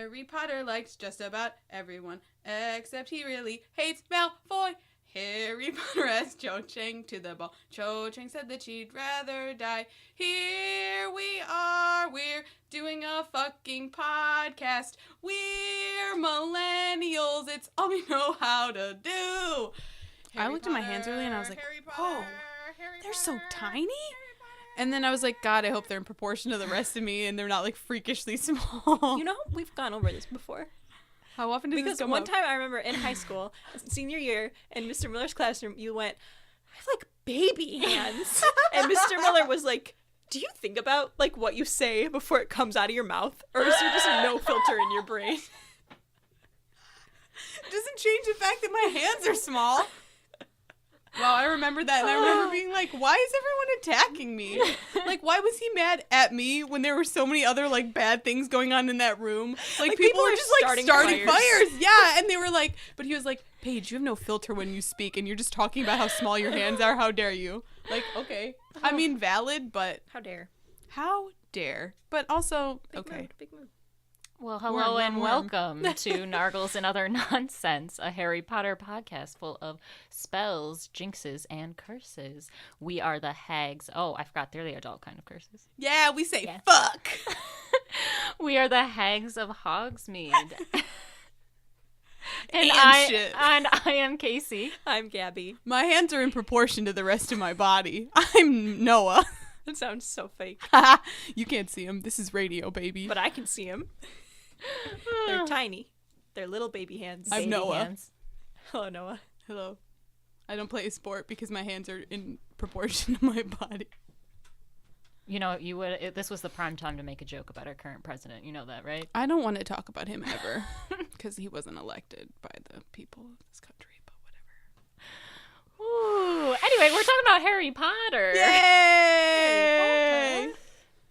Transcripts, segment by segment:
Harry Potter likes just about everyone, except he really hates Malfoy. Harry Potter asked Cho Chang to the ball. Cho Chang said that she'd rather die. Here we are, we're doing a fucking podcast. We're millennials, it's all we know how to do. I looked at my hands earlier and I was like, whoa, they're so tiny? And then I was like, God, I hope they're in proportion to the rest of me and they're not like freakishly small. You know, we've gone over this before. How often does this come one up? time I remember in high school, senior year, in Mr. Miller's classroom, you went, I have like baby hands. And Mr. Miller was like, do you think about like what you say before it comes out of your mouth? Or is there just no filter in your brain? Doesn't change the fact that my hands are small. Wow, I remember that, and I remember being like, why is everyone attacking me? Like, why was he mad at me when there were so many other, like, bad things going on in that room? Like people were just, like, starting fires. Yeah, and they were like, but he was like, Paige, you have no filter when you speak, and you're just talking about how small your hands are. How dare you? Like, okay. I mean, valid, but... How dare. How dare. But also, okay. Big mood. Well, hello and welcome to Nargles and Other Nonsense, a Harry Potter podcast full of spells, jinxes, and curses. We are the hags. Oh, I forgot, they're the adult kind of curses. Yeah, we say fuck. We are the hags of Hogsmeade. and I am Casey. I'm Gabby. My hands are in proportion to the rest of my body. I'm Noah. That sounds so fake. You can't see him. This is radio, baby. But I can see him. They're tiny. They're little baby hands. I'm Noah. Hands. Hello, Noah. Hello. I don't play a sport because my hands are in proportion to my body. You know, this was the prime time to make a joke about our current president. You know that, right? I don't want to talk about him ever because he wasn't elected by the people of this country, but whatever. Ooh. Anyway, we're talking about Harry Potter. Yay! Harry Potter.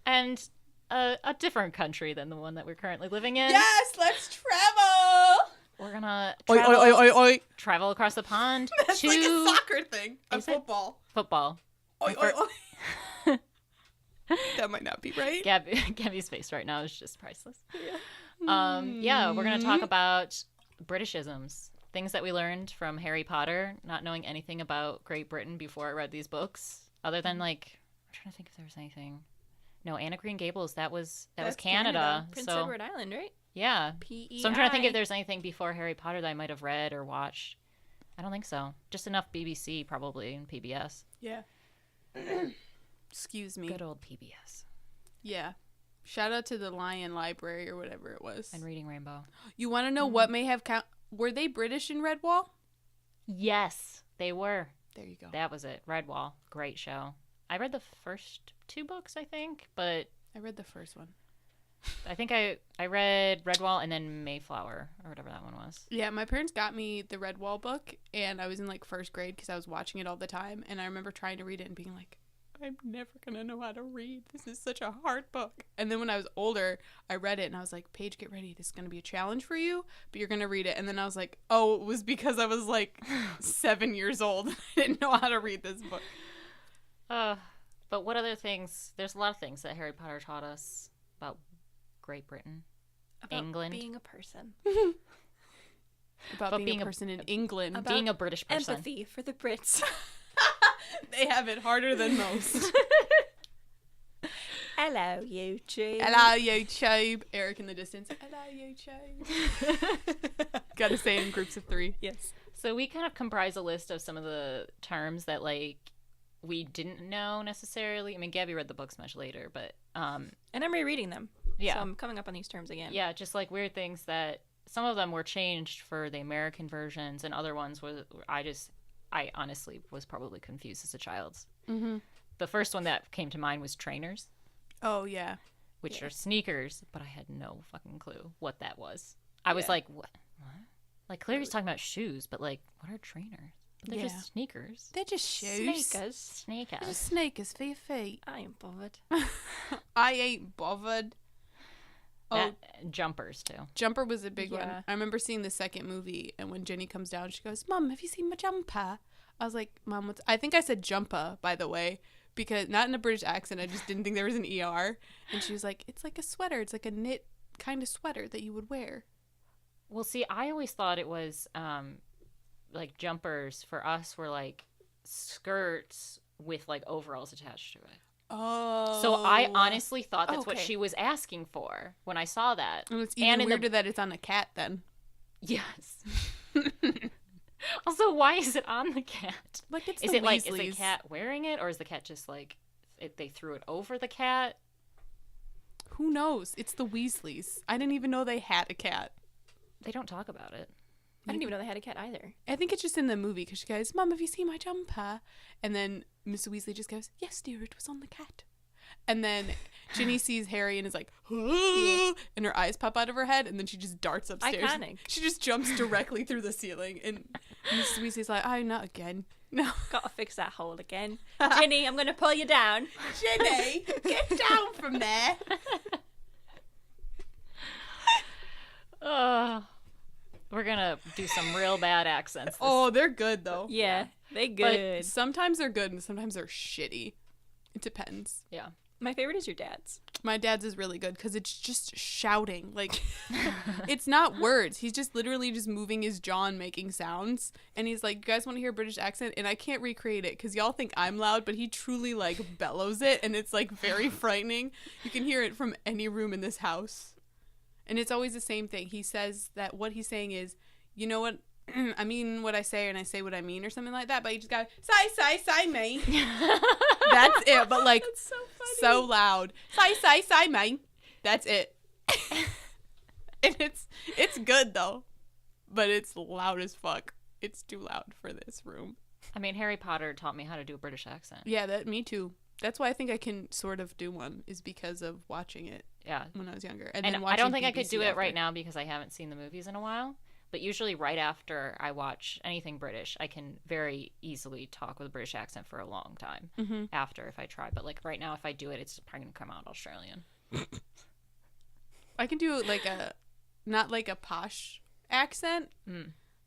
And a different country than the one that we're currently living in. Yes, let's travel. We're gonna travel across the pond. That's like a soccer thing. A football. Football. Oi. That might not be right. Gabby's face right now is just priceless. Yeah. We're gonna talk about Britishisms. Things that we learned from Harry Potter, not knowing anything about Great Britain before I read these books, other than like, I'm trying to think if there was anything. No, Anne of Green Gables, that was Canada. Prince Edward Island, right? Yeah. P-E-I. So I'm trying to think if there's anything before Harry Potter that I might have read or watched. I don't think so. Just enough BBC probably and PBS. Yeah. Excuse me. Good old PBS. Yeah. Shout out to the Lion Library or whatever it was. And Reading Rainbow. You want to know what may have were they British in Redwall? Yes, they were. There you go. That was it. Redwall. Great show. I read the first 2 books, I think, but... I read the first one. I think I read Redwall and then Mayflower, or whatever that one was. Yeah, my parents got me the Redwall book, and I was in, like, 1st grade because I was watching it all the time, and I remember trying to read it and being like, I'm never going to know how to read. This is such a hard book. And then when I was older, I read it, and I was like, Paige, get ready. This is going to be a challenge for you, but you're going to read it. And then I was like, oh, it was because I was, like, 7 years old. I didn't know how to read this book. But what other things? There's a lot of things that Harry Potter taught us about Great Britain, about England. Being a person. About being a person in England. About being a British person. Empathy for the Brits. They have it harder than most. Hello, YouTube. Hello, YouTube. Eric in the distance. Hello, YouTube. Gotta say it in groups of 3. Yes. So we kind of comprise a list of some of the terms that, like, we didn't know necessarily. I mean, Gabby read the books much later, but... and I'm rereading them. Yeah. So I'm coming up on these terms again. Yeah, just, like, weird things that... Some of them were changed for the American versions, and other ones was... I honestly was probably confused as a child. Mm-hmm. The first one that came to mind was trainers. Oh, yeah. Which are sneakers, but I had no fucking clue what that was. I was like, what? Like, clearly he's talking about shoes, but, like, what are trainers? But they're just sneakers. They're just shoes. Sneakers. They're just sneakers for your feet. I ain't bothered. I ain't bothered. Jumpers, too. Jumper was a big one. I remember seeing the second movie, and when Jenny comes down, she goes, Mom, have you seen my jumper? I was like, Mom, I think I said jumper, by the way, because not in a British accent. I just didn't think there was an ER. And she was like, it's like a sweater. It's like a knit kind of sweater that you would wear. Well, see, I always thought it was like jumpers for us were like skirts with like overalls attached to it. Oh. So I honestly thought that's what Okay. she was asking for when I saw that. And it's even in weirder that it's on a cat then. Yes. Also, why is it on the cat? Like it's Is the it like, is Weasleys. the cat wearing it, or is the cat just like, they threw it over the cat? Who knows? It's the Weasleys. I didn't even know they had a cat. They don't talk about it. I didn't even know they had a cat either. I think it's just in the movie because she goes, Mum, have you seen my jumper? And then Mr. Weasley just goes, yes, dear, it was on the cat. And then Ginny sees Harry and is like, "Huh?" And her eyes pop out of her head, and then she just darts upstairs. Iconic. She just jumps directly through the ceiling, and Mrs. Weasley's like, "Oh, not again! No, Gotta fix that hole again. Ginny, I'm gonna pull you down. Ginny, get down from there." We're gonna do some real bad accents. Oh, they're good though. Yeah, they But good. sometimes they're good, and sometimes they're shitty. It depends. Yeah. My favorite is your dad's. My dad's is really good because it's just shouting. Like, it's not words. He's just literally just moving his jaw and making sounds. And he's like, you guys want to hear a British accent? And I can't recreate it because y'all think I'm loud, but he truly, like, bellows it. And it's, like, very frightening. You can hear it from any room in this house. And it's always the same thing. He says that what he's saying is, you know what? I mean what I say and I say what I mean or something like that. But you just go, say, me. That's it. But, like, That's so funny. so loud. Say, me. That's it. And it's good though, but it's loud as fuck. It's too loud for this room. I mean, Harry Potter taught me how to do a British accent. Yeah, me too. That's why I think I can sort of do one, is because of watching it Yeah. when I was younger. And then I watching don't think I could BBC do it right after. now because I haven't seen the movies in a while. But usually right after I watch anything British, I can very easily talk with a British accent for a long time after if I try. But like right now, if I do it, it's probably going to come out Australian. I can do like not like a posh accent.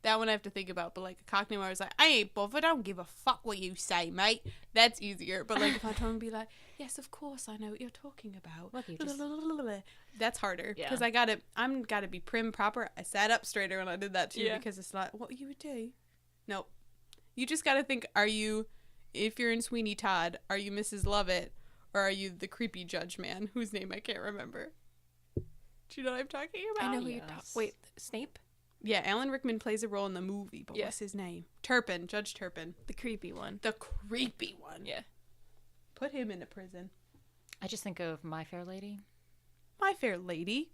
That one I have to think about, but like a Cockney where I was like, I ain't bothered, I don't give a fuck what you say, mate. That's easier. But like if I try and be like, yes, of course, I know what you're talking about. Look, you just- That's harder Yeah. because I'm gotta be prim proper. I sat up straighter when I did that too Yeah. because it's like, what you would do? Nope. You just gotta think, if you're in Sweeney Todd, are you Mrs. Lovett or are you the creepy judge man whose name I can't remember? Do you know what I'm talking about? I know who you're talking. Yes. Wait, Snape? Yeah, Alan Rickman plays a role in the movie, but Yeah. what's his name? Turpin, Judge Turpin. The creepy one. The creepy one. Yeah. Put him into prison. I just think of My Fair Lady. My Fair Lady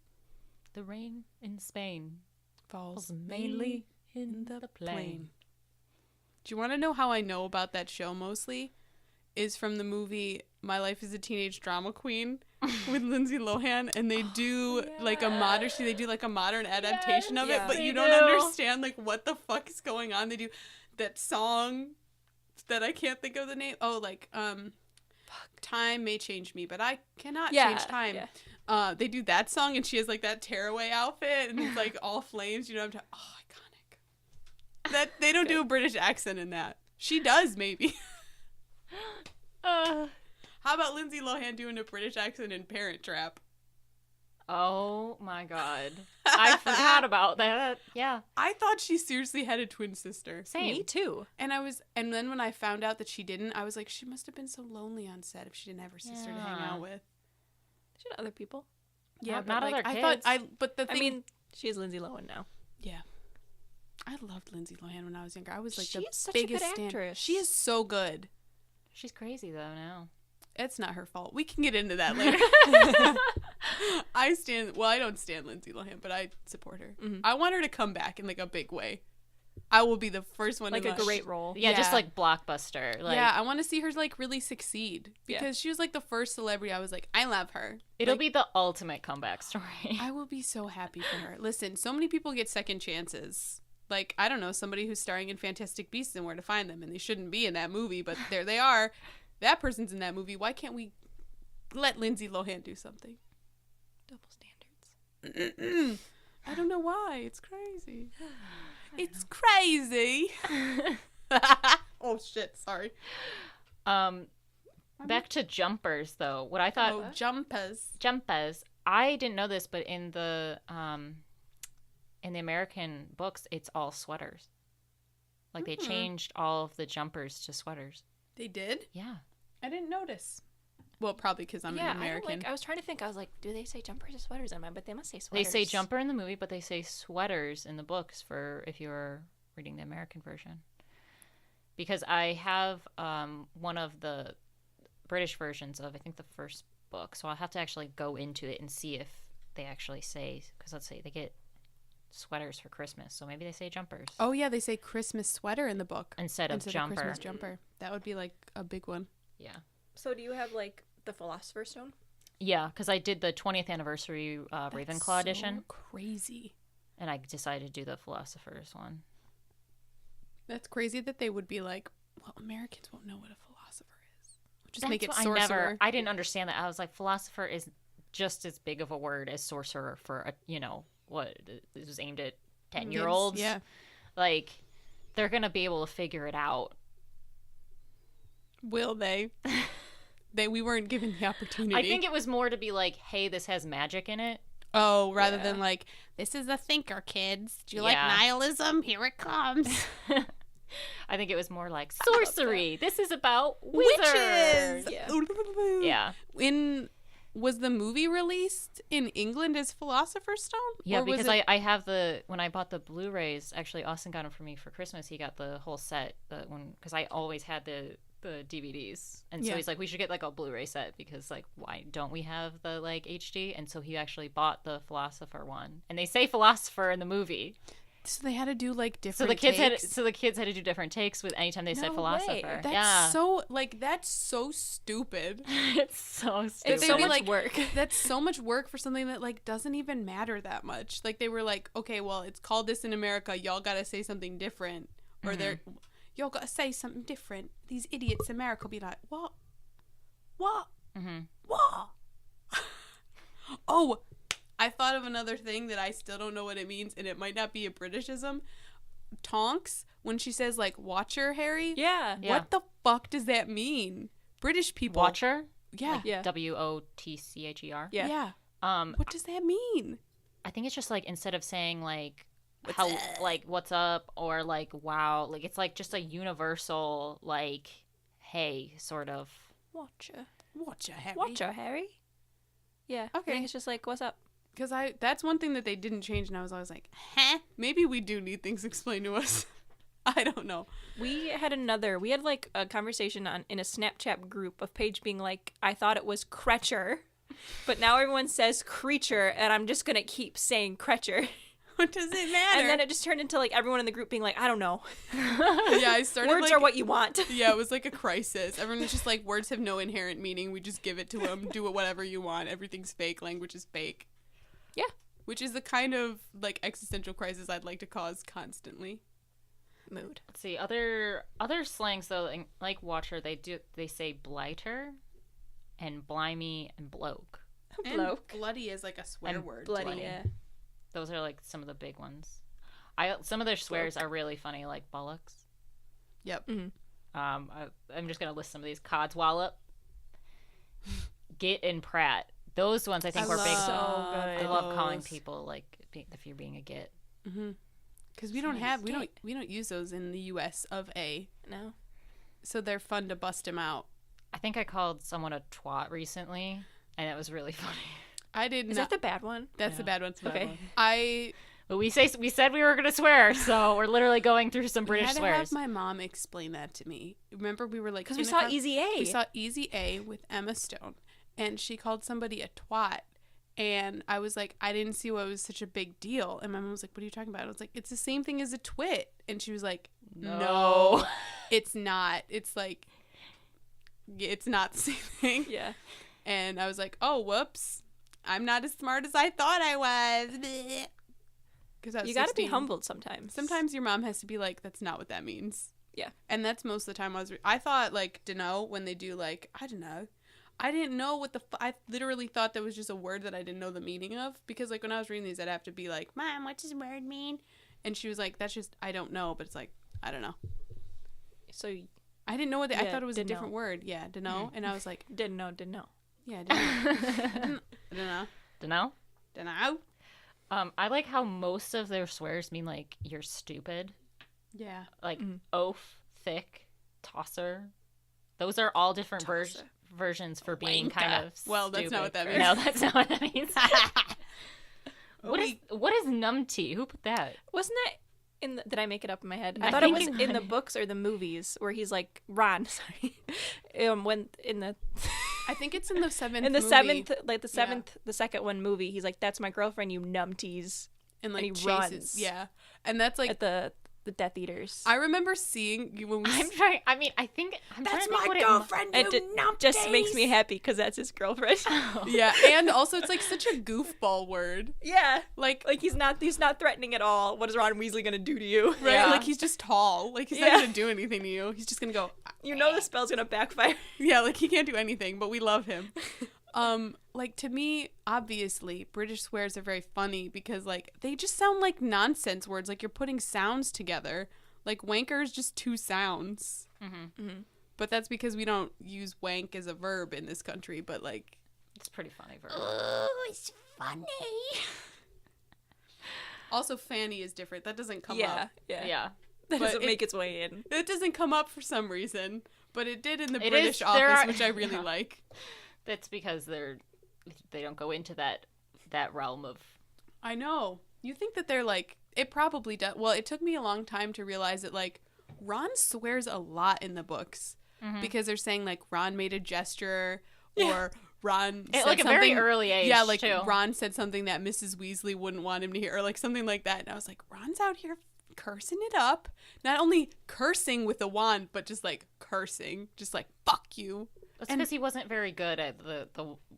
The rain in Spain falls mainly in the plain. Do you want to know how I know about that show mostly? Is from the movie My Life as a Teenage Drama Queen with Lindsay Lohan, and they do like a modern adaptation of it, Yeah. but They you don't do. understand like what the fuck is going on. They do that song that I can't think of the name. Oh, like Time May Change Me, but I cannot change time. Yeah. They do that song, and she has like that tearaway outfit, and it's like all flames. You know what I'm talking? Oh, iconic. That they don't do a British accent in that. She does maybe. How about Lindsay Lohan doing a British accent in Parent Trap? Oh my god. I forgot about that. Yeah. I thought she seriously had a twin sister. Same. Me too. And then when I found out that she didn't, I was like, she must have been so lonely on set if she didn't have her sister to hang Yeah. out with. She had other people. Yeah, Not but, like, other I thought kids. but the thing, I mean, she's Lindsay Lohan now. yeah. I loved Lindsay Lohan when I was younger. I was like She the is such a good biggest stan. actress. She is so good. She's crazy though now. It's not her fault. We can get into that later. I don't stand Lindsay Lohan, but I support her. Mhm. I want her to come back in like a big way. I will be the first one Like to a great role. Yeah, just Yeah. like blockbuster. Like yeah, I want to see her like really succeed Yeah. because she was like the first celebrity. I was like, I love her. it'll Like, be the ultimate comeback story. I will be so happy for her. Listen, so many people get second chances. Like, I don't know, somebody who's starring in Fantastic Beasts and Where to Find Them, and they shouldn't be in that movie, but there they are. That person's in that movie. Why can't we let Lindsay Lohan do something? Double standards. I don't know why. It's crazy. It's crazy. Oh, shit. Sorry. Back to jumpers though. What I thought Oh, jumpers. jumpers. I didn't know this, but in the American books, it's all sweaters. Like they changed all of the jumpers to sweaters. They did? Yeah. I didn't notice. Well, probably because I'm an American. I was trying to think. I was like, do they say jumpers or sweaters in mine? But they must say They sweaters. say jumper in the movie, but they say sweaters in the books for if you're reading the American version. Because I have one of the British versions of, I think, the first book. So I'll have to actually go into it and see if they actually say, because let's say they get sweaters for Christmas. So maybe they say jumpers. Oh, yeah, they say Christmas sweater in the book. Instead of jumper. Christmas jumper. That would be like a big one. Yeah. So do you have like the Philosopher's Stone? Yeah, because I did the 20th anniversary Ravenclaw edition. Crazy. And I decided to do the Philosopher's one. That's crazy that they would be like, well, Americans won't know what a philosopher is. Just That's make it what sorcerer. I didn't understand that. I was like, philosopher is just as big of a word as sorcerer for, what it was aimed at 10-year-olds. Yeah. Like, they're going to be able to figure it out. Will they? We weren't given the opportunity. I think it was more to be like, hey, this has magic in it. Oh, rather than like, this is a thinker, kids. Do you like nihilism? Here it comes. I think it was more like sorcery. This is about wizards. Yeah. Was the movie released in England as Philosopher's Stone? Yeah, because I have when I bought the Blu-rays, actually Austin got them for me for Christmas. He got the whole set, because I always had the DVDs, and so he's like, we should get like a Blu-ray set, because like, why don't we have the like HD? And so he actually bought the Philosopher one, and they say philosopher in the movie. So they had to do like different. So the kids had to do different takes with anytime they said philosopher. That's that's so stupid. It's so stupid. It's so much work. That's so much work for something that like doesn't even matter that much. Like they were like, okay, well, it's called this in America. Y'all gotta say something different, or y'all gotta say something different. These idiots in America will be like, what? What? What? Oh. I thought of another thing that I still don't know what it means, and it might not be a Britishism. Tonks, when she says, like, watcher, Harry. Yeah. What the fuck does that mean? British people. Watcher? Yeah. Like, yeah. WOTCHER? Yeah. What does that mean? I think it's just, like, instead of saying, like, what's up, or, like, wow, like, it's, like, just a universal, like, hey, sort of. Watcher, Harry. Watcher, Harry. Yeah. Okay. I think it's just like, what's up? Because that's one thing that they didn't change, and I was always like, maybe we do need things explained to us. I don't know. We had like a conversation in a Snapchat group of Paige being like, I thought it was Kretcher, but now everyone says creature, and I'm just going to keep saying Kretcher. What does it matter? And then it just turned into like everyone in the group being like, I don't know. Yeah, I started Words are what you want. Yeah, it was like a crisis. Everyone was just like, words have no inherent meaning. We just give it to them. Do it whatever you want. Everything's fake. Language is fake. Yeah. Which is the kind of like existential crisis I'd like to cause constantly. Mood. Let's see, other slangs though, like watcher, they say blighter and blimey and bloke. And Bloke. bloody is like a swear And word. Bloody, Bloody. yeah. Those are like some of the big ones. Some of their swears are really funny, like bollocks. Yep. Mm-hmm. I'm just gonna list some of these. Codswallop, Git, and Pratt. Those ones I think were big. So good. I love calling people like if you're being a git. Mm-hmm. Because we don't use those in the U.S. of A. No. So they're fun to bust them out. I think I called someone a twat recently, and it was really funny. I did Is not. that the bad one? That's the bad one. Okay. But we said we were gonna swear, so we're literally going through some British I had to swears. have my mom explain that to me. Remember, we were like, Because we saw Easy A. We saw Easy A with Emma Stone, and she called somebody a twat. And I was like, I didn't see why it was such a big deal. And my mom was like, what are you talking about? I was like, it's the same thing as a twit. And she was like, no, it's not. It's like, it's not the same thing. Yeah. And I was like, oh, whoops. I'm not as smart as I thought I was. Because I was You got to be 16. humbled sometimes. Sometimes your mom has to be like, that's not what that means. Yeah. And that's most of the time I thought, like, dunno, when they do, like, I don't know. I didn't know what I literally thought that was just a word that I didn't know the meaning of. Because, like, when I was reading these, I'd have to be like, Mom, what does word mean? And she was like, that's just, I don't know. But it's like, I don't know. So I didn't know what I Yeah, thought it was a didn't different know. word. Yeah, dunno. And I was like, didn't know. yeah, I didn't know. I don't know. Dunno. Dunno. I like how most of their swears mean like you're stupid. Yeah. Like oaf, thick, tosser. Those are all different versions for being kind of stupid. Well, that's not what that means. No, that's not what that means. What is numpty? Who put that? Wasn't that in the, did I make it up in my head? I I thought it think was in the books or the movies where he's like Ron, sorry. When in the I think it's in the seventh in the movie. seventh, like the seventh, the second one movie, he's like, "That's my girlfriend, you numpties," And like he chases. runs. Yeah. And that's like at the Death Eaters. I remember seeing when we I'm trying. I mean, I think I'm trying to think what It just makes me happy because that's his girlfriend. Yeah, and also it's like such a goofball word. Yeah, Like he's not threatening at all. What is Ron Weasley gonna do to you? right? Yeah. Like he's just tall. Like he's Yeah. not gonna do anything to you. He's just gonna go You know the spell's gonna backfire. yeah, like he can't do anything, but we love him. Like to me, obviously, British swears are very funny because like they just sound like nonsense words. Like you're putting sounds together. Like wanker is just two sounds. But that's because we don't use wank as a verb in this country. But like, It's pretty funny. Verb. oh, it's funny. Also, fanny is different. That doesn't come up. Yeah. That But doesn't it- make its way in. It doesn't come up for some reason, but it did in the It British is- office, there are- which I really yeah. like. That's because they don't go into that realm of. I know. You think that they're like, it probably does. Well, it took me a long time to realize that like Ron swears a lot in the books because they're saying like Ron made a gesture or Ron At said like a something. very early age. Yeah, like too. Ron said something that Mrs. Weasley wouldn't want him to hear or like something like that. And I was like, Ron's out here cursing it up. Not only cursing with a wand, but just like cursing. Just like, fuck you. That's because he wasn't very good at the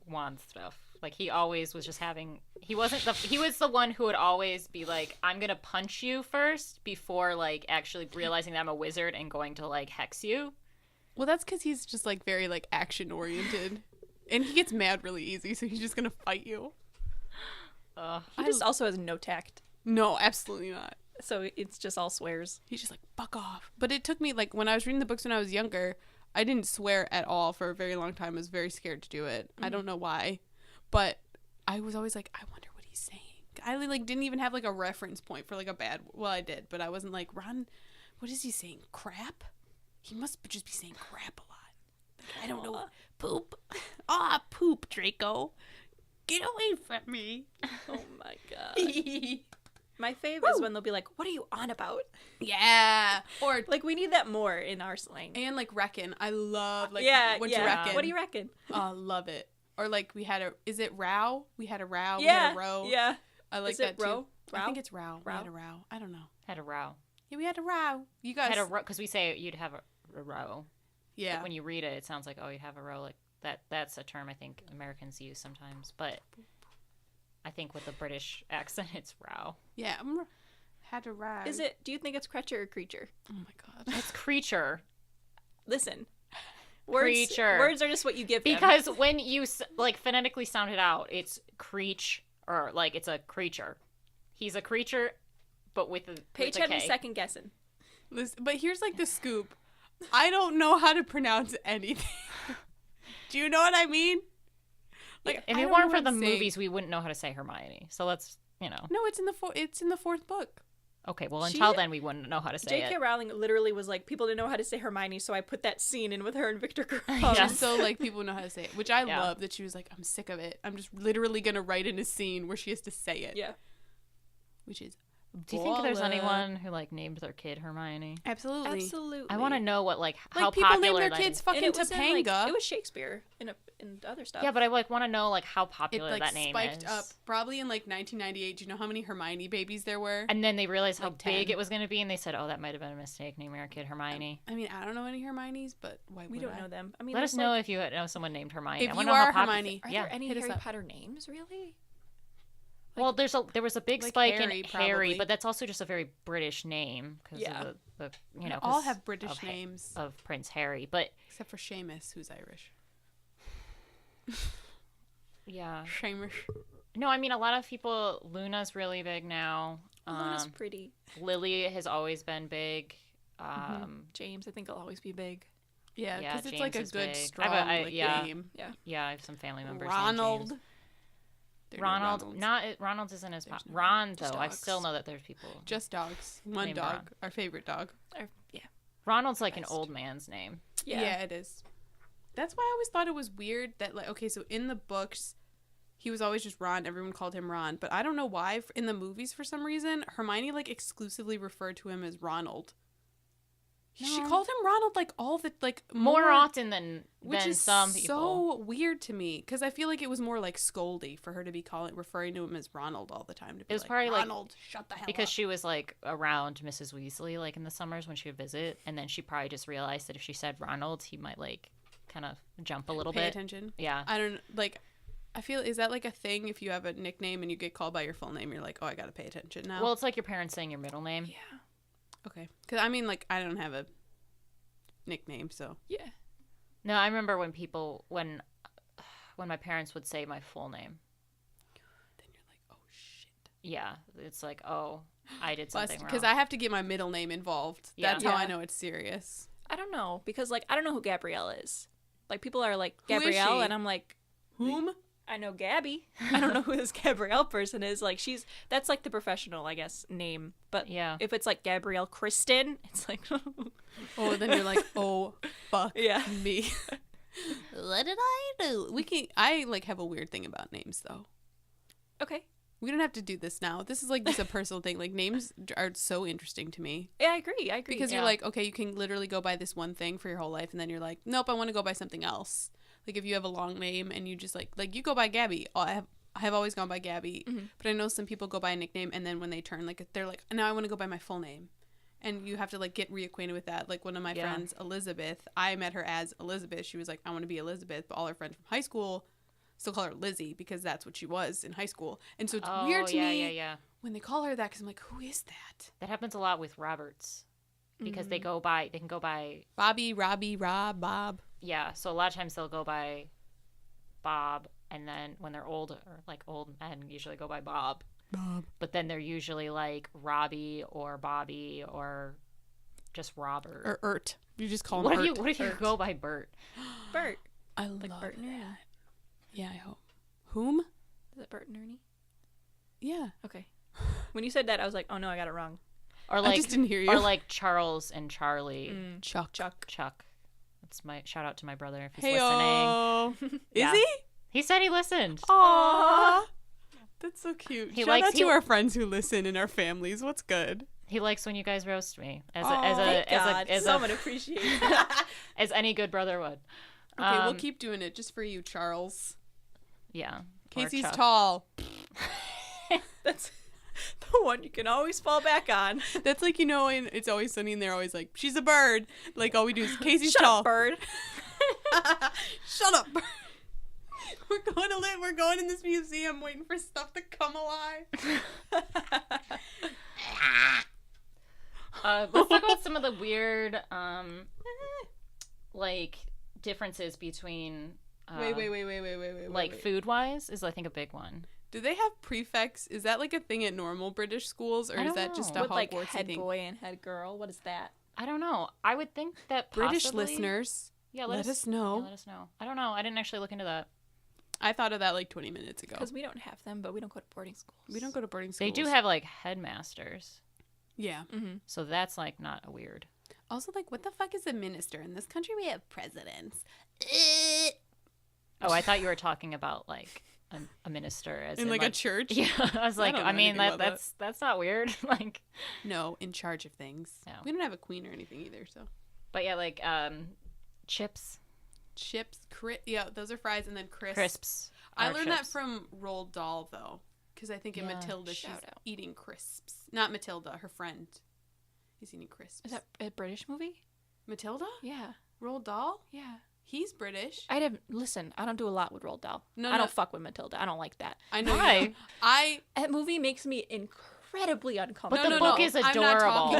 wand stuff. Like he always was just having. He was the one who would always be like, "I'm gonna punch you first before like actually realizing that I'm a wizard and going to like hex you." Well, that's because he's just like very like action oriented, and he gets mad really easy, so he's just gonna fight you. He just also has no tact. No, absolutely not. So it's just all swears. He's just like fuck off. But it took me like when I was reading the books when I was younger, I didn't swear at all for a very long time. I was very scared to do it. I don't know why, but I was always like, I wonder what he's saying. I like didn't even have like a reference point for like a bad. Well, I did, but I wasn't like Ron. What is he saying? Crap. He must just be saying crap a lot. Like, I don't know. Poop. Ah, poop, Draco. Get away from me. Oh my god. My fave is when they'll be like, "What are you on about?" Yeah. Or Like we need that more in our slang. and like reckon. I love like yeah, what yeah. you reckon. What do you reckon? Love it. Or like we had a is it row? We had a row. We Yeah, had a row. yeah. I like Is it that too. row? I Row? think it's row. We Row? had a row. I don't know. Had a row. Yeah, we had a row. You guys Had a row because we say you'd have a row. yeah. Like when you read it, it sounds like oh you'd have a row like that. That's a term I think Americans use sometimes, but I think with the British accent, it's row. Yeah. Had a row. Is it? Do you think it's Crutcher or Creature? Oh my god. It's creature. Listen, Creature. Words are just what you give them. Because when you like phonetically sound it out, it's creech or like it's a creature. He's a creature, but with a Paige with a had me K. second guessing. Listen, but here's like the scoop. I don't know how to pronounce anything. Do you know what I mean? Like If I it don't weren't know for what the I'm saying. movies, we wouldn't know how to say Hermione. So let's No, it's in the fourth book. Okay, well She- until then we wouldn't know how to say J.K. it. Rowling literally was like, people didn't know how to say Hermione, so I put that scene in with her and Victor Crumb. Yes. Just so like people know how to say it, which I Yeah. love that she was like, I'm sick of it. I'm just literally gonna write in a scene where she has to say it. Yeah. Which is Do you think there's baller. anyone who like named their kid Hermione? Absolutely. Absolutely. I want to know what like how Like people name popular their that kids is. And fucking it was in, like, Topanga. it was Shakespeare and other stuff. Yeah, but I like want to know like how It popular like that name spiked is. up probably in like 1998. Do you know how many Hermione babies there were? And then they realized how Like 10. big it was going to be, and they said, "Oh, that might have been a mistake naming our kid Hermione." I mean, I don't know any Hermiones, but why we would don't I? know them. I mean, Let us there's, know like, if you know someone named Hermione. If I you wanna know how are popular- Hermione, Are yeah. there any hit us Harry up. Potter names, really? Well, there was a big like spike Harry, in Harry, probably. but that's also just a very British name because Yeah. of the you know All 'cause have British of names, of Prince Harry. But except for Seamus, who's Irish. yeah, Seamus. no, I mean a lot of people. Luna's really big now. Luna's pretty. Lily has always been big. James, I think, will always be big. Yeah, Yeah, because it's like James a is good, big. strong I- like, yeah. name. Yeah, I have some family members. named Ronald. James. There are no Ronald, Ronalds. Ronald isn't as There's no- Ron just though. I dogs. still know that there's people. Just dogs. One Named dog. Ron. Our favorite dog. Yeah. Ronald's like Best. an old man's name. Yeah, it is. That's why I always thought it was weird that, like, okay, so in the books, he was always just Ron. Everyone called him Ron. But I don't know why. In the movies, for some reason, Hermione, like, exclusively referred to him as Ronald. She No. called him Ronald, like, all the, like, More often than which is some people. so weird to me. Because I feel like it was more, like, scoldy for her to be referring to him as Ronald all the time. To be It was like, probably, like, Ronald, shut the hell Because up. she was like around Mrs. Weasley like in the summers when she would visit, and then she probably just realized that if she said Ronald, he might like kind of jump a little Pay bit. attention. Yeah. I don't, like, I feel, is that, like, a thing if you have a nickname and you get called by your full name, you're like, oh, I gotta pay attention now? Well, it's like your parents saying your middle name. Yeah. Okay. Because, I mean, like, I don't have a nickname, so. Yeah. No, I remember when my parents would say my full name. Then you're like, oh, shit. Yeah, it's like, oh, I did something wrong. Because I have to get my middle name involved. Yeah. That's how I Yeah. know it's serious. I don't know because like I don't know who Gabrielle is. Like people are like Who is Gabrielle, she? and I'm like, Whom? I know Gabby. I don't know who this Gabrielle person is. Like that's like the professional, I guess, name. But Yeah. if it's like Gabrielle Kristen, it's like Oh, then you're like, oh, fuck Yeah. me. What did I do? I, like, have a weird thing about names, though. okay. We don't have to do this now. This is, like, just a personal thing. Like, names are so interesting to me. Yeah, I agree. Because yeah. you're like, okay, you can literally go by this one thing for your whole life, and then you're like, nope, I want to go by something else. Like, if you have a long name and you just, like you go by Gabby. Oh, I have always gone by Gabby. Mhm. But I know some people go by a nickname, and then when they turn, like, they're like, now I want to go by my full name. And you have to, like, get reacquainted with that. Like, one of my Yeah. friends, Elizabeth, I met her as Elizabeth. She was like, I want to be Elizabeth. But all her friends from high school still call her Lizzie because that's what she was in high school. And so it's Oh, weird to yeah, me yeah, yeah. when they call her that because I'm like, who is that? That happens a lot with Roberts because they can go by, Bobby, Robbie, Rob, Bob. yeah. So a lot of times they'll go by Bob, and then when they're old, or like old men usually go by Bob. Bob. But then they're usually like Robbie or Bobby or just Robert. Or Ert. You just call him what Ert. if you Ert. go by Bert? Bert. I Like love Bert and Ernie. that. Yeah, I hope. Whom? Is it Bert and Ernie? Yeah. Okay. When you said that, I was like, oh no, I got it wrong. Or I like just didn't hear you. or like Charles and Charlie. Chuck. Chuck. That's my shout out to my brother if he's Hey, listening. Is Yeah. he? He said he listened. Aww. That's so cute. He Shout likes- out to our friends who listen in our families. What's good? He likes when you guys roast me as Thank God. as Someone appreciates it. as any good brother would. Okay, we'll keep doing it just for you, Charles. Yeah. Or Casey's Chuck. tall. That's the one you can always fall back on. That's like, in It's Always Sunny, and they're always like, she's a bird. Like, all we do is, Casey's Shut tall. up, bird. Shut up, bird. We're going in this museum waiting for stuff to come alive. Let's talk about some of the weird like differences between Wait. like food wise is I think a big one. Do they have prefects? Is that like a thing at normal British schools, or I is don't that just know. a With like Hogwarts head thing? boy and head girl. What is that? I don't know. I would think that British possibly- listeners, Yeah, let us know. Yeah, let us know. I don't know. I didn't actually look into that. I thought of that like 20 minutes ago. Because we don't have them, but we don't go to boarding schools. We don't go to boarding schools. They do have like headmasters, Yeah. Mm-hmm. so that's like not a weird. Also, like, what the fuck is a minister? In this country, we have presidents. Oh, I thought you were talking about like a minister as In like a church? Yeah, I was like, don't I know mean anything about that's not weird. Like, No, in charge of things. No. We don't have a queen or anything either, so. but yeah, like chips, Chips, yeah, those are fries, and then crisps. are I learned that chips. from Roald Dahl, though, because I think in Yeah, Matilda, she's shout out. eating crisps. Not Matilda, her friend. He's eating crisps. Is that a British movie? Matilda? Yeah. Roald Dahl? Yeah. He's British. Listen, I don't do a lot with Roald Dahl. No, I no. don't fuck with Matilda. I don't like that. I know. Why? You don't. I That movie makes me incredibly uncomfortable. But the book is adorable.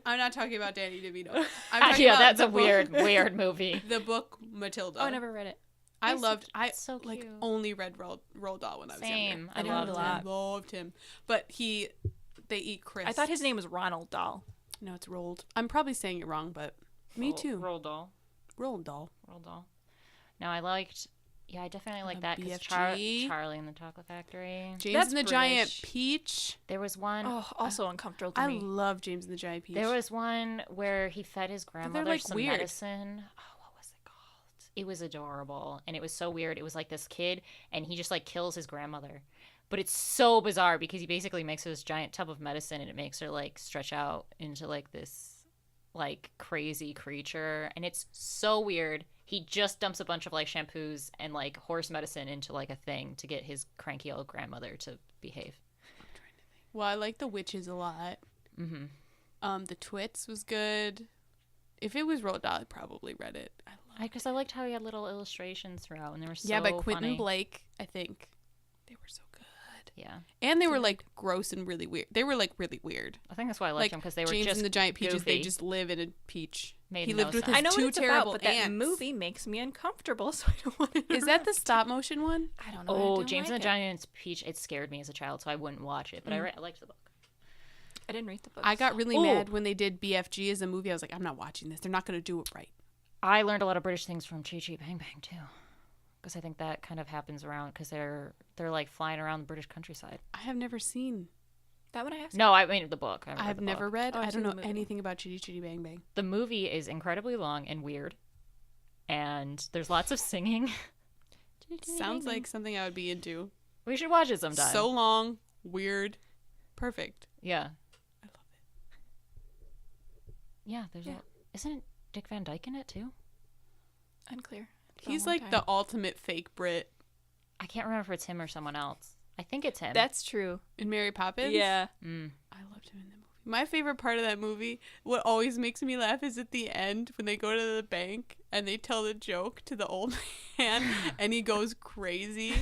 I'm not talking about Danny DeVito. I'm talking Yeah, about that's the a book- weird movie. The book Matilda. Oh, I never read it. I It's- loved. I it's so like cute. only read Roald Dahl when I was Same. younger. I did loved a it. lot. I loved him. But they eat crisps. I thought his name was Ronald Dahl. No, it's Roald. I'm probably saying it wrong, but me too. Roald Dahl. Roald Dahl. Roald Dahl. No, I liked Yeah, I definitely like The that because BFG. Charlie and the Chocolate Factory. James That's and the Giant British. Peach. There was one. Oh, also uncomfortable to I me. love James and the Giant Peach. There was one where he fed his grandmother like, some weird. medicine. Oh, what was it called? It was adorable, and it was so weird. It was like this kid, and he just like kills his grandmother. But it's so bizarre because he basically makes her this giant tub of medicine, and it makes her like stretch out into like this like crazy creature, and it's so weird. He just dumps a bunch of like shampoos and like horse medicine into like a thing to get his cranky old grandmother to behave. Well, I like the witches a lot. Mm-hmm. The Twits was good. If it was Roald Dahl, I probably read it. I love Because I liked how he had little illustrations throughout, and they were so Yeah, by Quentin funny. Blake, I think. They were so good. Yeah, And they were like gross and really weird. They were like really weird. I think that's why I liked Like them because they were James just and the Giant Peaches, they goofy. just live in a peach. Made He no lived with sense. his I know what two it's terrible about, but that aunts. movie makes me uncomfortable, so I don't want to. Is that the stop motion one? I don't know. I Oh, didn't James like and the it. Giant's Peach, it scared me as a child, so I wouldn't watch it. But I liked the book. I didn't read the book. I got really Ooh. mad when they did BFG as a movie. I was like, I'm not watching this. They're not going to do it right. I learned a lot of British things from Chi Chi Bang Bang, too. Because I think that kind of happens around, because they're like flying around the British countryside. I have never seen. that one. I have. No, I mean the book. I read have the never book. read. Oh, I've I seen don't the know movie. anything about Chitty Chitty Bang Bang. The movie is incredibly long and weird, and there's lots of singing. Sounds like something I would be into. We should watch it sometime. So long, weird, perfect. yeah, I love yeah. There's Yeah. isn't it Dick Van Dyke in it too? Unclear. it. He's like the ultimate fake Brit I can't remember if it's him or someone else. I think it's him. That's true. in Mary Poppins. Yeah. Mm. I loved him in that movie. My favorite part of that movie, what always makes me laugh, is at the end when they go to the bank and they tell the joke to the old man and he goes crazy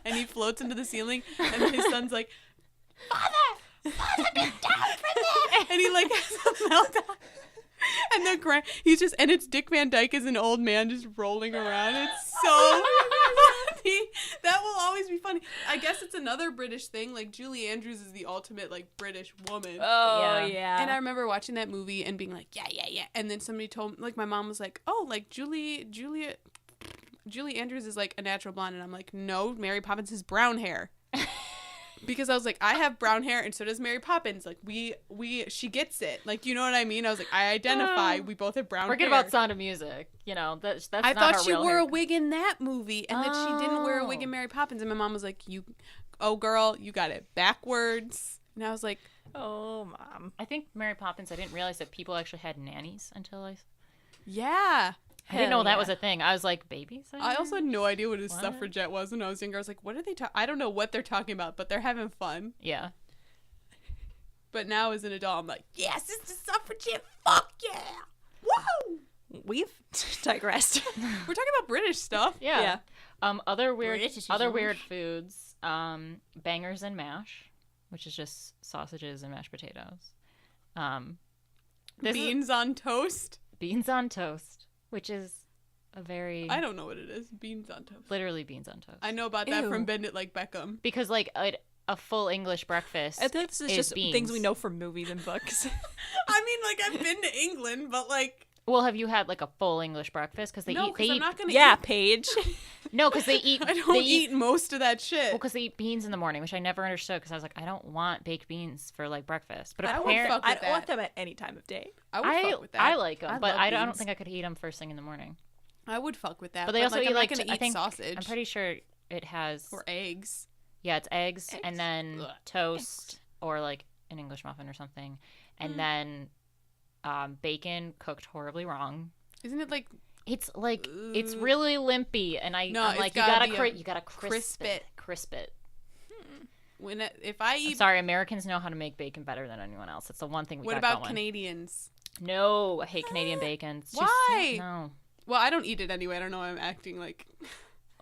and he floats into the ceiling and his son's like, Father, get down from there! And he like has a meltdown. And and it's Dick Van Dyke as an old man just rolling around. It's so funny. That will always be funny. I guess it's another British thing. Like Julie Andrews is the ultimate like British woman. Oh Yeah. yeah. And I remember watching that movie and being like, yeah. And then somebody told me, like my mom was like, oh, like Julie Andrews is like a natural blonde. And I'm like, no, Mary Poppins has brown hair. Because I was like, I have brown hair and so does Mary Poppins. Like she gets it. Like, you know what I mean? I was like, I identify. We both have brown Forget hair. about Sound of Music. You know, that's I not thought her she real wore hair. a wig in that movie and that she didn't wear a wig Oh. in Mary Poppins. And my mom was like, oh girl, you got it backwards. And I was like, Oh, mom. I think Mary Poppins, I didn't realize that people actually had nannies until I yeah. didn't know Hell that yeah. was a thing. I was like, babies? I also had no idea what a What? suffragette was when I was younger. I was like, what are they talking? I don't know what they're talking about, but they're having fun. Yeah. But now as an adult, I'm like, yes, it's the suffragette. Fuck yeah. Woo! We've digressed. We're talking about British stuff. Yeah. Yeah. Other weird Britishisms. foods. Bangers and mash, which is just sausages and mashed potatoes. This is Beans on toast. beans on toast, which is a very I don't know what it is. Beans on toast. literally beans on toast. I know about that Ew. from Bend It Like Beckham. Because like a full English breakfast. I think this is is just beans. things we know from movies and books. I mean, like, I've been to England, but like, Well, have you had like a full English breakfast? Because they no, eat. They because I'm eat. not gonna yeah, eat. Paige. No, because they eat. I don't they eat most of that shit. Well, because they eat beans in the morning, which I never understood. Because I was like, I don't want baked beans for like breakfast. But I would apparently, fuck I with don't want that. them at any time of day. I would fuck with that. I like them, I but love I don't beans. think I could eat them first thing in the morning. I would fuck with that. But they also like, eat I'm like not gonna I eat think sausage I'm pretty sure it has. or eggs. Yeah, it's eggs, and Eggs. then Ugh. toast or like an English muffin or something, and then bacon cooked horribly wrong. Isn't it like It's like it's Ooh. really limpy, and I'm it's like, you gotta gotta be you gotta crisp it. crisp it. if I I'm eat? sorry, Americans know how to make bacon better than anyone else. It's the one thing we What got about going. Canadians? No, I hate Canadian bacon. It's just- Why? no, Well, I don't eat it anyway. I don't know why I'm acting like.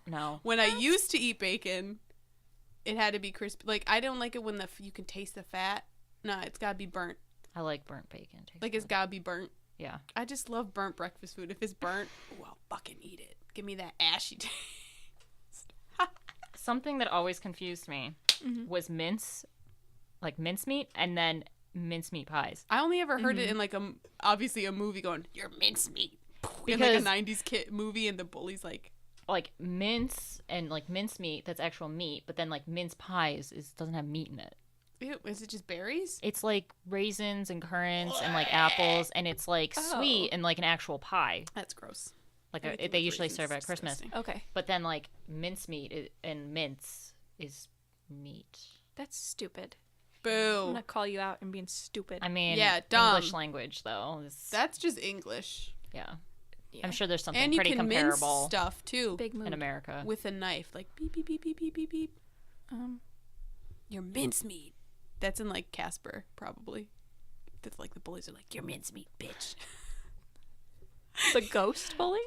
no. When I used to eat bacon, it had to be crispy. Like I don't like it when you can taste the fat. No, it's gotta be burnt. I like burnt bacon. Tastes Like it's good. gotta be burnt. Yeah. I just love burnt breakfast food. If it's burnt, ooh, I'll fucking eat it. Give me that ashy taste. Something that always confused me was mincemeat, and then mincemeat pies. I only ever heard it in like obviously a movie going, "You're mincemeat," in like a Because- '90s kid movie, and the bully's like, like mince and like mince meat that's actual meat, but then like mince pies doesn't have meat in it. Ew, is it just berries? It's like raisins and currants and like apples, and it's like sweet and like an actual pie. That's gross. Like Anything they with usually raisins serve is at Christmas. disgusting. Okay. But then like mincemeat and mince is meat. That's stupid. I'm Boo. gonna call you out and being stupid. I mean, Yeah, dumb. English language though. That's just English. Yeah. Yeah. I'm sure there's something And you pretty can comparable mince stuff too Big move. in America. with a knife, like beep beep beep beep beep beep beep. Your mincemeat. That's in like Casper, probably. That's like the bullies are like, your mincemeat, bitch. The ghost bullies?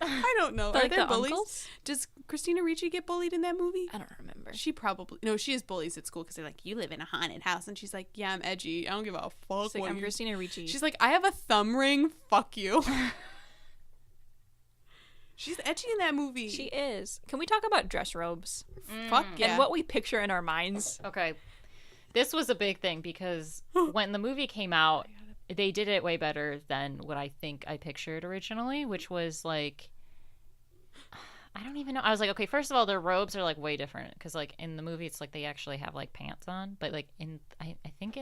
I don't know. Like Are there the bullies? uncles? Does Christina Ricci get bullied in that movie? I don't remember. She probably no. She has bullies at school because they're like, you live in a haunted house, and she's like, yeah, I'm edgy. I don't give a fuck. She's like, what I'm you-" Christina Ricci. She's like, I have a thumb ring. Fuck you. She's edgy in that movie. She is. Can we talk about dress robes? Fuck yeah. And what we picture in our minds? Okay. This was a big thing because when the movie came out, they did it way better than what I think I pictured originally, which was like, I don't even know. I was like, okay, first of all, their robes are like way different because like in the movie, it's like they actually have like pants on, but like I think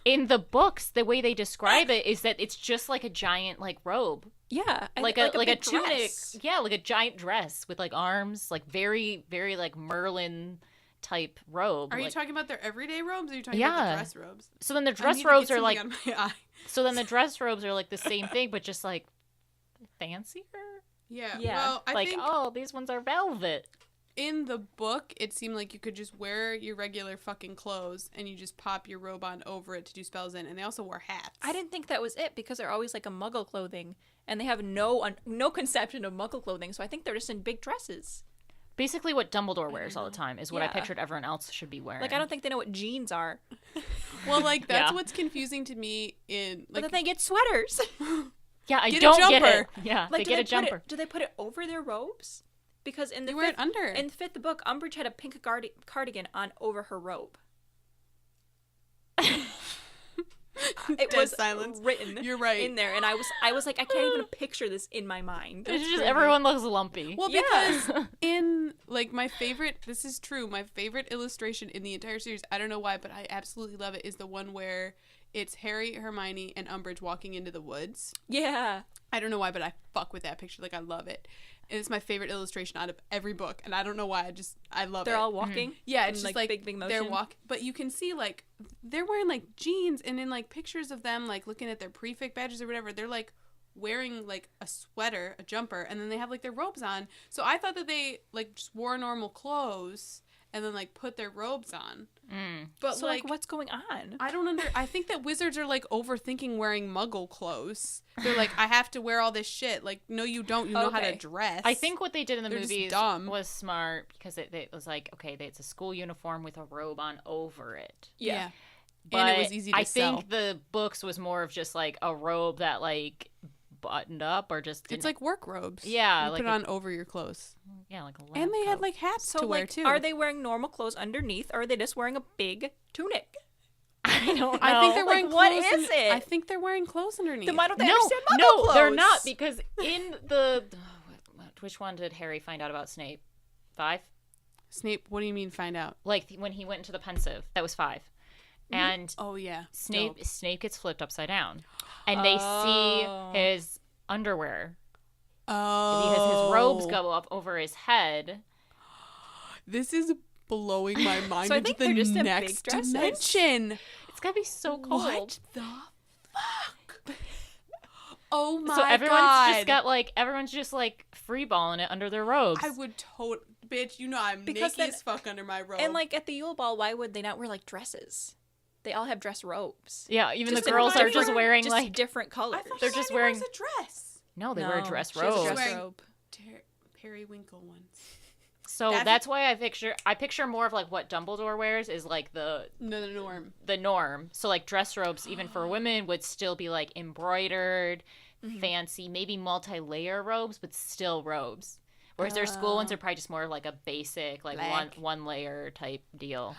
in the books, the way they describe it is that it's just like a giant like robe, Yeah. like a big tunic, dress. yeah, like a giant dress with like arms, like very very like Merlin type robe. Are you like- talking about their everyday robes? Or are you talking Yeah. about the dress robes? So then the I dress need to robes get are like something on my eye. so then the dress robes are like the same thing but just like fancier. Yeah. Yeah. Well, I Like think oh, these ones are velvet. in the book, it seemed like you could just wear your regular fucking clothes and you just pop your robe on over it to do spells in. And they also wore hats. I didn't think that was it because they're always like a muggle clothing and they have no conception of muggle clothing. So I think they're just in big dresses. Basically what Dumbledore wears all the time is what I Yeah. pictured everyone else should be wearing. Like, I don't think they know what jeans are. Well, like that's Yeah. what's confusing to me in But like then they get sweaters. Yeah, I Get a don't get jumper. it. Yeah, Like, they get a jumper. Do they put it over their robes? Because in the they wear it fifth, under. in the fifth book, Umbridge had a pink cardigan on over her robe. It Dead was silence. written. You're right. in there, and I was like, I can't even picture this in my mind. It's just everyone looks lumpy. Well, Yeah. because in like my favorite, this is true. My favorite illustration in the entire series, I don't know why, but I absolutely love it. Is the one where it's Harry, Hermione, and Umbridge walking into the woods. Yeah. I don't know why, but I fuck with that picture. Like I love it. And it's my favorite illustration out of every book, and I don't know why. I love it. They're all walking. Yeah, it's in, just like, like big they're motion. but you can see like they're wearing like jeans, and in like pictures of them like looking at their prefect badges or whatever, they're like wearing like a sweater, a jumper, and then they have like their robes on. So I thought that they like just wore normal clothes and then like put their robes on. But So like, what's going on? I don't I think that wizards are like overthinking wearing muggle clothes. They're like, I have to wear all this shit. Like, no, you don't. You know how to Okay. dress. I think what they did in the They're just movies dumb. was smart because it was like, okay, it's a school uniform with a robe on over it. Yeah. But And it was easy to I sell. think the books was more of just like a robe that like buttoned up or just It's didn't- like work robes. Yeah, You like put it a- on over your clothes. yeah, like a lab And they had coat. like hats So to wear like, too. are they wearing normal clothes underneath, or are they just wearing a big tunic? I don't know. I think they're Like, wearing what clothes. is it? I think they're wearing clothes underneath. Then why don't they no, understand muggle no, clothes? they're not because in the which one did Harry find out about Snape? 5? Snape, what do you mean find out? Like when he went into the pensive, that was 5. And Oh yeah. Snape Dope. Snape gets flipped upside down, and they see Oh. his underwear Oh. because his robes go up over his head. This is blowing my mind So I into think the they're just in big next dresses. dimension. It's gotta be so cold. What the fuck? Oh my So everyone's god. everyone's just like free balling it under their robes. I would bitch, you know I'm Because naked then- as fuck under my robe. And like at the Yule Ball, why would they not wear like dresses? They all have dress robes. Yeah, even Just the in girls are just different- wearing just like different colors. I thought they're just wearing- wears a dress. no, they wear No, dress she has a robes. dress Wearing- robe. Periwinkle ones. So That's- that's why I picture more of like what Dumbledore wears is like No, the norm. the norm. So like dress robes even for women would still be like embroidered, fancy, maybe multi-layer robes, but still robes. Whereas their school ones are probably just more of like a basic like Black. one layer type deal.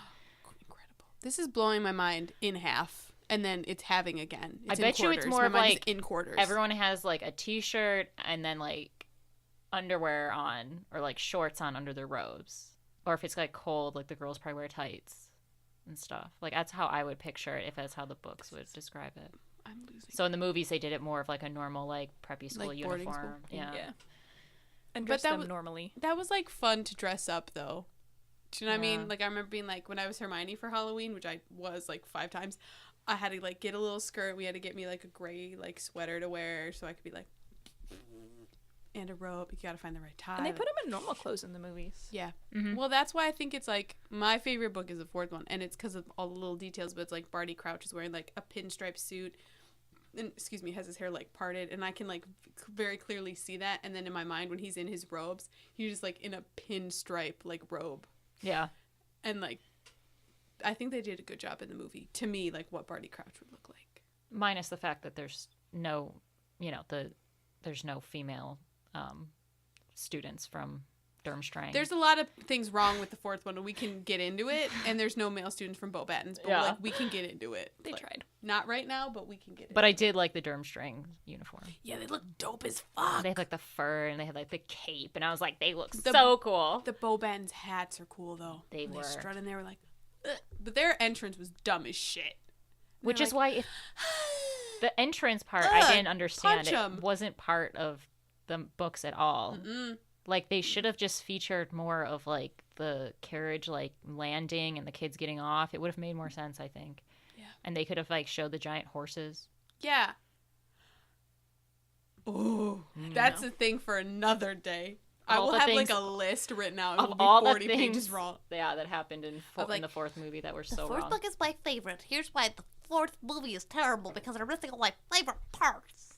Incredible. This is blowing my mind in half, and then it's halving again. I It's in bet you it's quarters. more my of mind is like in quarters. Everyone has like a t-shirt and then like underwear on or like shorts on under their robes, or if it's like cold, like the girls probably wear tights and stuff. Like that's how I would picture it if that's how the books would describe it. I'm losing. So in the movies they did it more of like a normal like preppy school Like boarding uniform. school. Yeah. And But dress that them was- normally. That was like fun to dress up though. Do you know what I Yeah. mean? Like I remember being like when I was Hermione for Halloween, which I was like 5 times, I had to like get a little skirt. We had to get me like a gray like sweater to wear so I could be like, and a robe. You gotta find the right tie. And they put them in normal clothes in the movies. Yeah. Mhm. Well, that's why I think it's like my favorite book is the 4th one, and it's because of all the little details. But it's like Barty Crouch is wearing like a pinstripe suit, and has his hair like parted, and I can like very clearly see that. And then in my mind, when he's in his robes, he's just like in a pinstripe like robe, Yeah. and like I think they did a good job in the movie. To me, like what Barty Crouch would look like. Minus the fact that there's no, there's no female students from Durmstrang. There's a lot of things wrong with the 4th one, and we can get into it. And there's no male students from Beauxbatons, but Yeah. like we can get into it. They Like, tried. Not right now, but we can get it. But I did like the Durmstrang uniform. Yeah, they look dope as fuck. They had like the fur and they had like the cape, and I was like, they look The- so cool. The Beauxbatons hats are cool though. They When were. They strut in there like, ugh. But their entrance was dumb as shit. Which they're is like, why the entrance part Ugh, I didn't understand. punch 'em. It wasn't part of the books at all. Mm-mm. Like they should have just featured more of like the carriage like landing and the kids getting off. It would have made more sense, I think. Yeah. And they could have like showed the giant horses. Yeah. Oh, that's a thing for another day. I All will the have like things- a list written out. Of It'll be all the 40 things, pages wrong. yeah, that happened in like, the 4th movie that were The so fourth wrong. book is my favorite. Here's why the 4th movie is terrible, because they're missing all my favorite parts.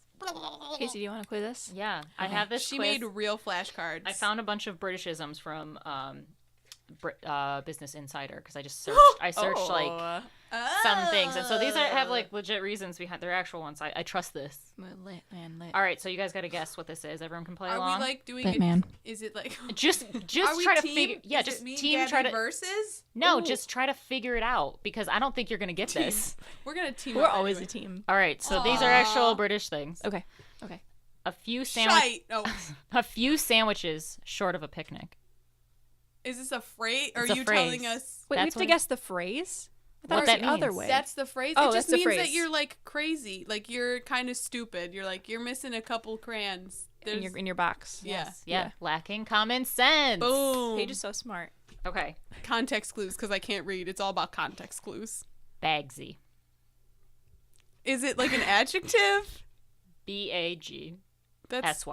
Casey, do you want to quiz us? Yeah, I have this. She quiz. made real flashcards. I found a bunch of Britishisms from Business Insider because I just searched. I searched like some things, and so these have like legit reasons behind. They're actual ones. I trust this. Lit, man, lit. All right, so you guys got to guess what this is. Everyone can play Are along. we like doing Batman. it? Is it like just Are we try to team? figure. Yeah, Is just it me and team. Gabby Try to versus. no, Ooh, just try to figure it out because I don't think you're gonna get this. we're gonna team. We're up always anyway. a team. All right, so these are actual British things. Okay. Okay. A few Shite. Oh, a few sandwiches short of a picnic. is this a phrase? Or are It's a you phrase. telling us? Wait, we That's have to what- guess the phrase? I thought What it was that the other means. way. That's the phrase. Oh, it that's just the means that phrase. you're like crazy. Like you're kind of stupid. You're like you're missing a couple crayons. in your box. Yeah. Yeah, lacking common sense. Boom. Paige is so smart. Okay, Context clues because I can't read. It's all about context clues. Bagsy. Is it like an adjective? BAGSY. That's just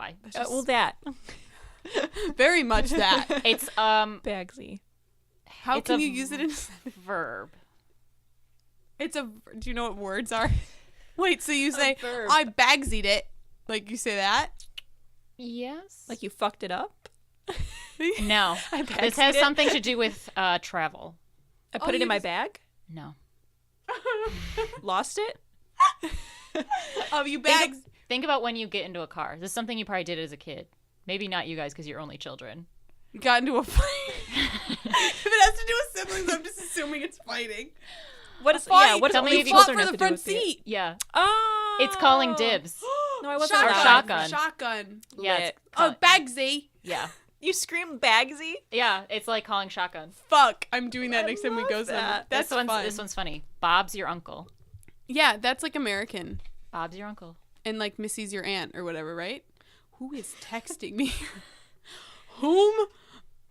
Well, that. very much that. It's Bagsy. How It's can a you use it in? verb. It's a. Do you know what words are? Wait, so you say verb. I bagsied it? Like you say that? Yes. Like you fucked it up? No. I This bagged has it. something to do with travel. I put it you in my just- bag? No. Lost it? Oh, you Think, bags. think about when you get into a car. This is something you probably did as a kid. Maybe not you guys because you're only children. Got into a fight. If it has to do with siblings, I'm just assuming it's fighting. What is Fight. yeah, what Tell me only if you fought children for have the to do front with it? seat. Yeah. Oh. It's calling dibs. No, I wasn't Shotgun. around. Shotgun. Shotgun. Yeah. Lit. It's Oh, bagsy. yeah. You scream Bagsy? Yeah. It's like calling shotgun. Fuck. I'm doing that I next time we love go somewhere. that. That's this fun. one's funny. Bob's your uncle. Yeah, that's like American. Bob's your uncle. And like Missy's your aunt or whatever, right? Who is texting me? Whom?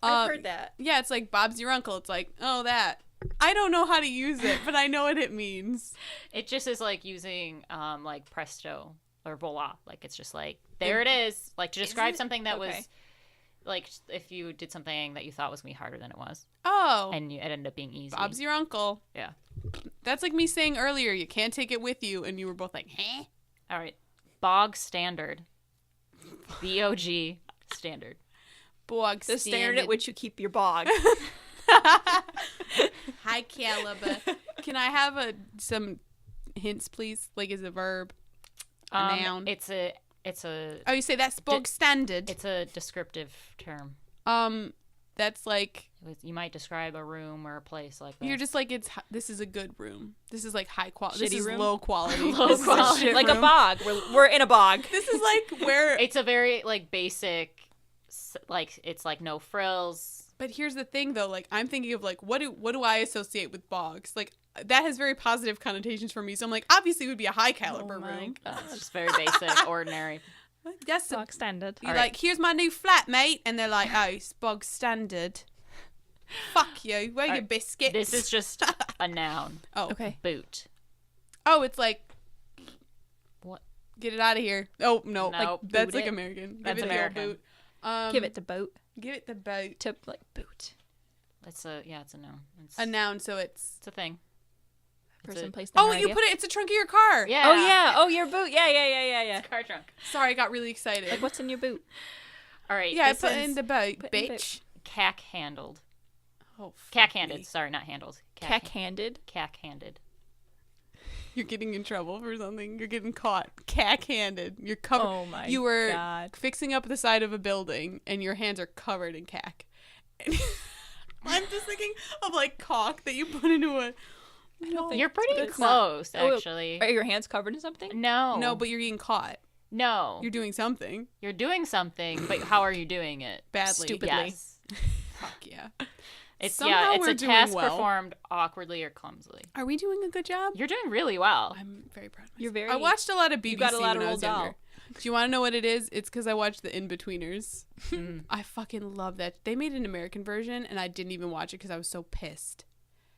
I've heard that. Yeah, it's like Bob's your uncle. It's like, oh, that. I don't know how to use it, but I know what it means. It just is like using like presto or voila. Like it's just like there it is. Like to describe it? something that Okay. was like if you did something that you thought was gonna be harder than it was, Oh, and it ended up being easy. Bob's your uncle. Yeah. That's like me saying earlier, you can't take it with you, and you were both like, huh? All right. Bog standard. BOG standard. Bog The standard at which you keep your bog. High caliber. Can I have some hints, please? Like, is it a verb? A noun? It's a Oh, you say that's bog standard. it's a descriptive term. That's like You might describe a room or a place like that. you're just like this is a good room. This is like high quality. This Shitty is room? low quality. Low This is a quality. shit Like a room. bog. We're in a bog. This is like where It's a very like basic like it's like no frills. But here's the thing, though. Like, I'm thinking of, like, what do I associate with bogs? Like, that has very positive connotations for me. So I'm like, obviously it would be a high caliber room. Just very basic, ordinary. That's Bog standard. You're All right. like, here's my new flat, mate. And they're like, oh, it's bog standard. Fuck you. Where are your biscuits? This is just a noun. Oh. Okay. Boot. Oh, it's like, What? get it out of here. Oh, no. Like, Nope. that's Boot like it. American. That's Give it the old American. boot. Give it to boat. Give it the boat. To like boot. It's a noun. It's A noun, so it's. It's a thing. It's Person, a- place, thing, Oh, or you idea. put it. It's a trunk of your car. Yeah. Oh yeah. Oh, your boot. Yeah. Car trunk. Sorry, I got really excited. Like, what's in your boot? All right. Yeah, I this put it is in the boat, Put in the bitch. cack-handled. Oh, fuck Cack-handed. me. Sorry, not handled. Cack-handed. Cack-handed. You're getting in trouble for something. You're getting caught. Cack-handed. You're covered. Oh my You were God. fixing up the side of a building, and your hands are covered in cack. I'm just thinking of, like, caulk that you put into a. No, You're pretty It's not- close, Oh, actually. Are your hands covered in something? No. no, but you're getting caught. No. You're doing something You're doing something, but how are you doing it? badly. Stupidly. Yes. Fuck yeah. It's Somehow it's we're a doing task well. performed awkwardly or clumsily. Are we doing a good job? You're doing really well. I'm very proud of myself. You're very- I watched a lot of BBC you got a lot of when I Roald was younger. Dahl. Do you want to know what it is? It's because I watched The In-Betweeners. Mm. I fucking love that. They made an American version, and I didn't even watch it because I was so pissed.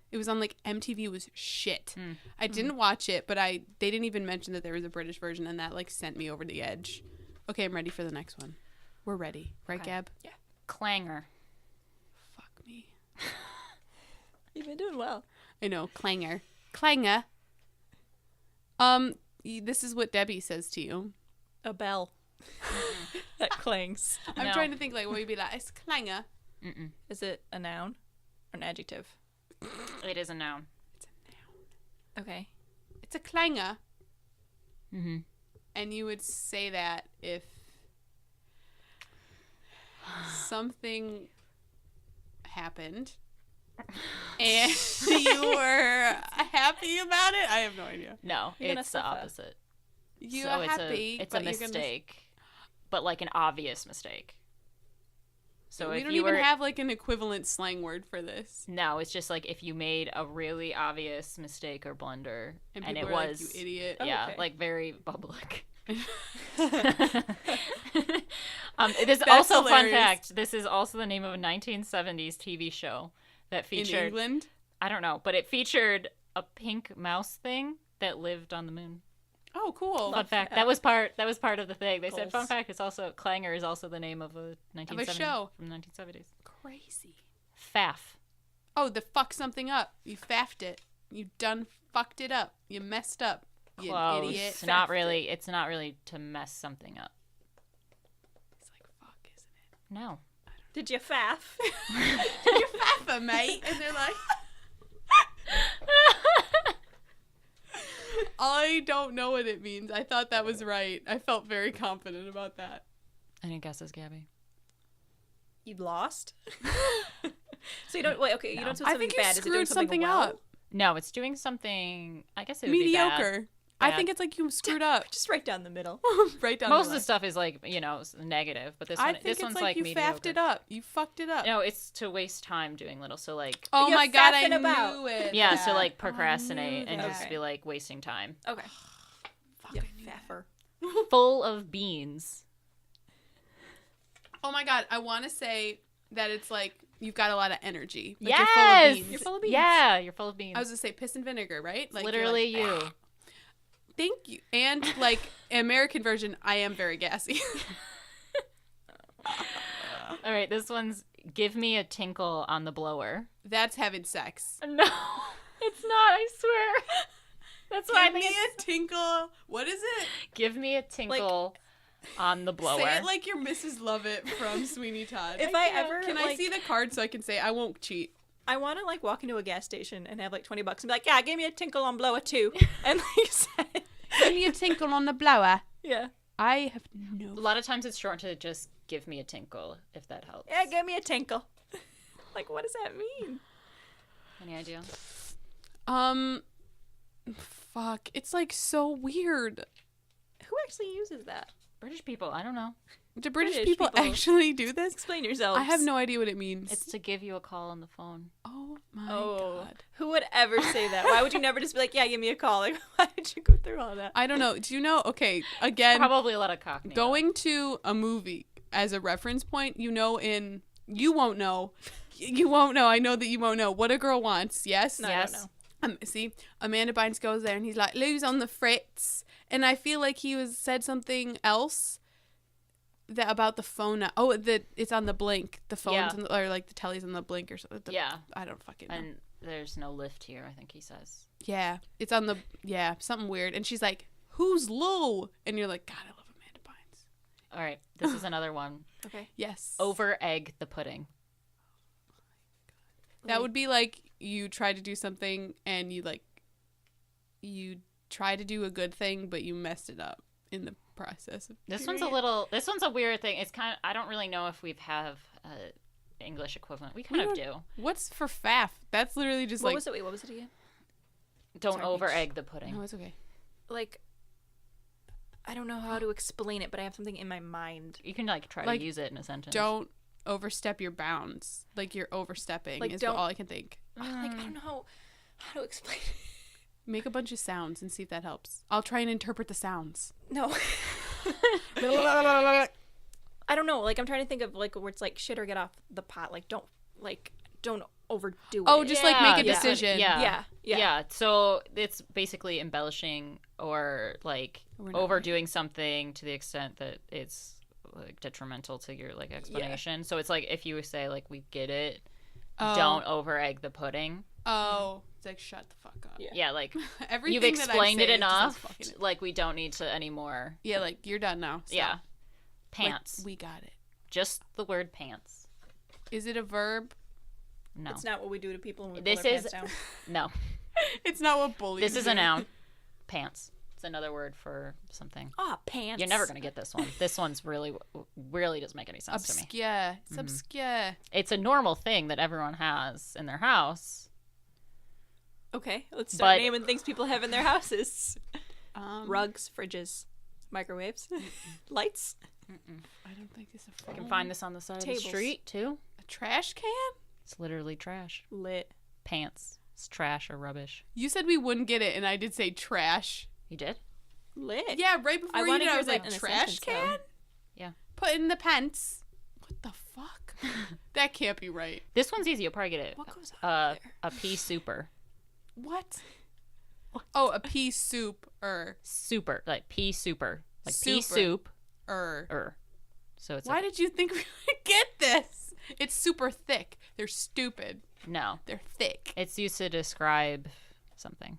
It was on, like, MTV was shit. Mm. I didn't watch it, but they didn't even mention that there was a British version, and that, like, sent me over the edge. Okay, I'm ready for the next one. We're ready. Right, Okay. Gab? Clangor. Fuck me. You've been doing well. I know. Clangor. Clangor. This is what Debbie says to you. A bell. That clangs. I'm No. trying to think, like, what would be like? It's clangor. Mm-mm. Is it a noun or an adjective? It is a noun. Okay. It's a clangor. Mm-hmm. And you would say that if something happened and you were happy about it. I have no idea. No, You're gonna it's the suffer. opposite. You So are it's happy. it's a but you're gonna- mistake, but like an obvious mistake. So we if don't you even were have like an equivalent slang word for this. no, it's just like if you made a really obvious mistake or blunder, And and people it are was like, you idiot. yeah, okay. like very public. That's It is That's also fun hilarious. fact. This is also the name of a 1970s TV show that In featured. England. I don't know, but it featured a pink mouse thing that lived on the moon. Oh, cool. Fun fact. That was part of the thing. They said Goals. fun fact. It's also Clangor is also the name of a 1970s show. from the 1970s. Crazy. Faff. Oh, the fuck something up. You faffed it. You done fucked it up. You messed up. You Close. idiot. It's not Faffed really. It's not really to mess something up. It's like fuck, isn't it? No. Did you faff? You're faffa, mate. And they're like, I don't know what it means. I thought that was right. I felt very confident about that. Any guesses, Gabby? You lost. So you don't wait. Okay, you No. don't do I something think you bad. Is it doing screwed something well? up. No, it's doing something. I guess it would be bad. Mediocre. I Bad. think it's like you screwed up. Just right down the middle. Right down Most the of the stuff is like negative, but this I one, think this it's one's like you mediocre. faffed it up. You fucked it up. No, it's to waste time doing little. So like, Oh You're my god, I faffing about. knew it. yeah, so Yeah. like procrastinate and that. just be like wasting time. Okay. Fuck, You I knew that. faffer. Full of beans. Oh my god, I want to say that it's like you've got a lot of energy. Like Yes! You're full of beans. You're full of beans. Yeah, you're full of beans. I was gonna say piss and vinegar, right? Like you're literally like, you. Thank you. And like American version, I am very gassy. All right, this one's give me a tinkle on the blower. That's having sex. No, it's not. I swear. That's why I Give think me it's, a tinkle. What is it? give me a tinkle on the blower. Say it like you're Mrs. Lovett from Sweeney Todd. If I ever Can I like, see the card so I can say I won't cheat? I want to like walk into a gas station and have like $20 and be like, yeah, give me a tinkle on blower too, and like say, Give me a tinkle on the blower. yeah, I have a no. lot of times it's short to just give me a tinkle, if that helps. yeah, give me a tinkle. Like, what does that mean? Any idea? Fuck. It's like so weird. Who actually uses that? British people, I don't know. Do British British people people. actually do this? Explain yourselves. I have no idea what it means. It's to give you a call on the phone. Oh my Oh, god. who would ever say that? Why would you never just be like, yeah, give me a call? Like, why would you go through all that? I don't know. Do you know? Okay, again, Probably a lot of Cockney. going to a movie as a reference point, you won't know. You won't know. I know that you won't know. What a Girl Wants, yes? No, Yes. I don't know. See, Amanda Bynes goes there and he's like, Lou's on the fritz. And I feel like he said something else that about the phone. It's on the blink. The phone's Yeah. on or like the telly's on the blink or something. Yeah. I don't fucking know. And there's no lift here, I think he says. Yeah, it's on the, something weird. And she's like, who's Lou? And you're like, God, I love Amanda Bynes. All right, this is another one. Okay. Yes. Over egg the pudding. That would be like you try to do something and you try to do a good thing, but you messed it up in the process. This one's a weird thing. It's kind of, I don't really know if we have a English equivalent. We kind of do. What's for faff? That's literally just What like. was it? Wait, what was it again? Don't Sorry, over Peach. egg the pudding. No, it's okay. Like, I don't know how to explain it, but I have something in my mind. You can like try Like, to use it in a sentence. Don't overstep your bounds. Like you're overstepping Like, is don't- all I can think. Like, I don't know how to explain it. Make a bunch of sounds and see if that helps. I'll try and interpret the sounds. No. I don't know. Like, I'm trying to think of like where it's like shit or get off the pot. Like, don't overdo it. Oh, just like make a Yeah. decision. Yeah. Yeah. So it's basically embellishing or like We're not overdoing something to the extent that it's like detrimental to your like explanation. So it's like if you say like we get it, Oh. don't over egg the pudding. Oh, it's like shut the fuck up. Yeah. Yeah, like Everything you've that I explained say it is just us enough. fucking it. Like we don't need to anymore. Yeah, like you're done now. Stop. Yeah. Like, Pants. we got it. Just the word pants. Is it a verb? No. It's not what we do to people when we This pull their is- pants down. No. It's not what bullies This is do. a noun. Pants. It's another word for something. Ah, pants. You're never going to get this one. This one's really doesn't make any sense to me. Obscure. It's obscure. It's a normal thing that everyone has in their house. Okay, let's start But- naming things people have in their houses. Rugs. Rugs, fridges, microwaves, lights. I don't think it's a You phone. can find this on the side Tables. of the street too. a trash can. It's literally trash. Lit. Pants. It's trash or rubbish. You said we wouldn't get it, and I did say trash. You did? Lit. Yeah, right before I you wanna did, I hear was that like, in a trash sentence, though. can? Yeah. Put in the pants. What the fuck? That can't be right. This one's easy. You'll probably get it. What goes on there? A pea super. What? Oh, a pea soup Super. Like pea super. Like pea Super. soup. or. So it's Why like, did you think we would get this? It's super thick. They're stupid. no. They're thick. It's used to describe something.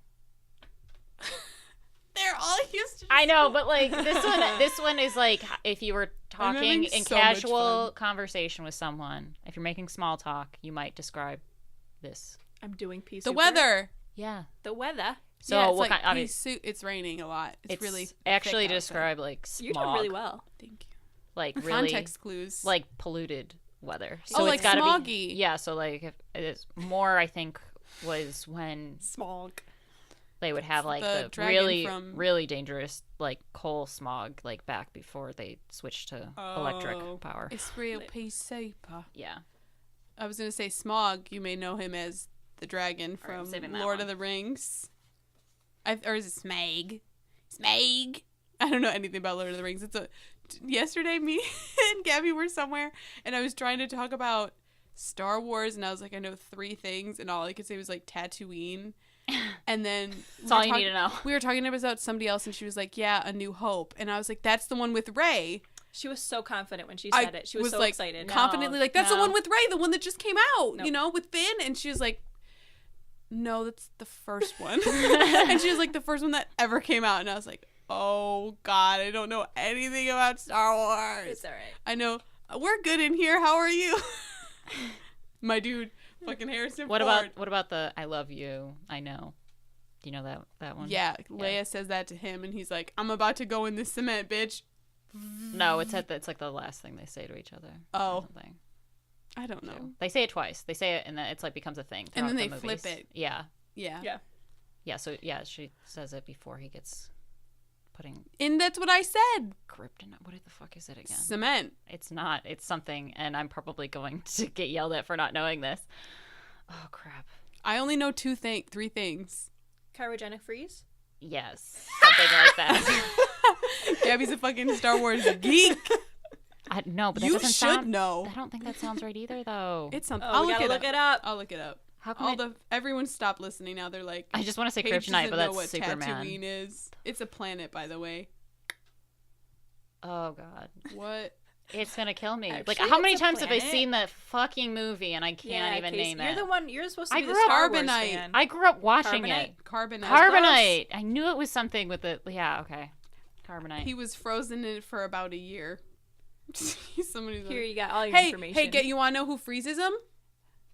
They're all used to. I know, but like this one is like if you were I'm talking having in so much casual fun. conversation with someone, if you're making small talk, you might describe this. I'm doing peace. The weather. Yeah. The weather. So yeah, it's what like kind? pea soup. It's raining a lot. It's really actually thick to outside. describe like smog, You're doing really well. Thank you. like really Context clues. like polluted weather. Oh, it's like gotta smoggy. Be, yeah. So like if it's more, I think was when Smog. they would have like the the dragon really from- really dangerous like coal smog like back before they switched to electric power. It's real pea soup. Yeah. I was gonna say Smog. You may know him as the dragon All right, I'm from saving that Lord one. of the Rings. Or is it Smeg? Smeg. I don't know anything about Lord of the Rings. Yesterday, me and Gabby were somewhere, and I was trying to talk about Star Wars, and I was like, I know 3 things, and all I could say was like Tatooine. And then That's all you need to know. we were talking about somebody else, and she was like, "Yeah, A New Hope," and I was like, "That's the one with Rey." She was so confident when she I said it. She was so like excited. confidently like, "That's the no. one with Rey, the one that just came out, Nope. you know, with Finn." And she was like, "No, that's the first one." And she was like, "The first one that ever came out." And I was like, "Oh God, I don't know anything about Star Wars." It's all right. I know we're good in here. How are you, my dude? Fucking Harrison What Ford. about the I love you? I know. Do you know that one? Yeah, Leia says that to him, and he's like, "I'm about to go in this cement, bitch." No, it's like the last thing they say to each other. Oh. Or something. I don't know. too. They say it twice. They say it and then it's like becomes a thing. And then throughout they the flip movies. it. Yeah. Yeah. Yeah. Yeah. So yeah, she says it before he gets putting And that's what I said. kryptonite. What the fuck is it again? Cement. It's not. It's something, and I'm probably going to get yelled at for not knowing this. Oh crap. I only know three things. Cryogenic freeze? Yes, something like that. Gabby's a fucking Star Wars geek. No, but that You doesn't should sound. know. I don't think that sounds right either, though. It's something. Oh, I'll we look gotta it look up. it up. I'll look it up. How come? Everyone stop listening now. They're like, I just want to say Paige kryptonite, doesn't but know that's what Superman. Tatooine is. It's a planet, by the way. Oh god, What? it's gonna kill me. Actually, Like, how many it's a times have I planet. seen that fucking movie and I can't even Casey, name you're it? the one. You're supposed to I be the grew up Star Wars Carbonite. fan. I grew up watching it. Carbonite. Carbonite. I knew it was something with the. Yeah, okay. Carbonite. He was frozen in it for about a year. Somebody's Here like, you got all your hey, information. you want to know who freezes him?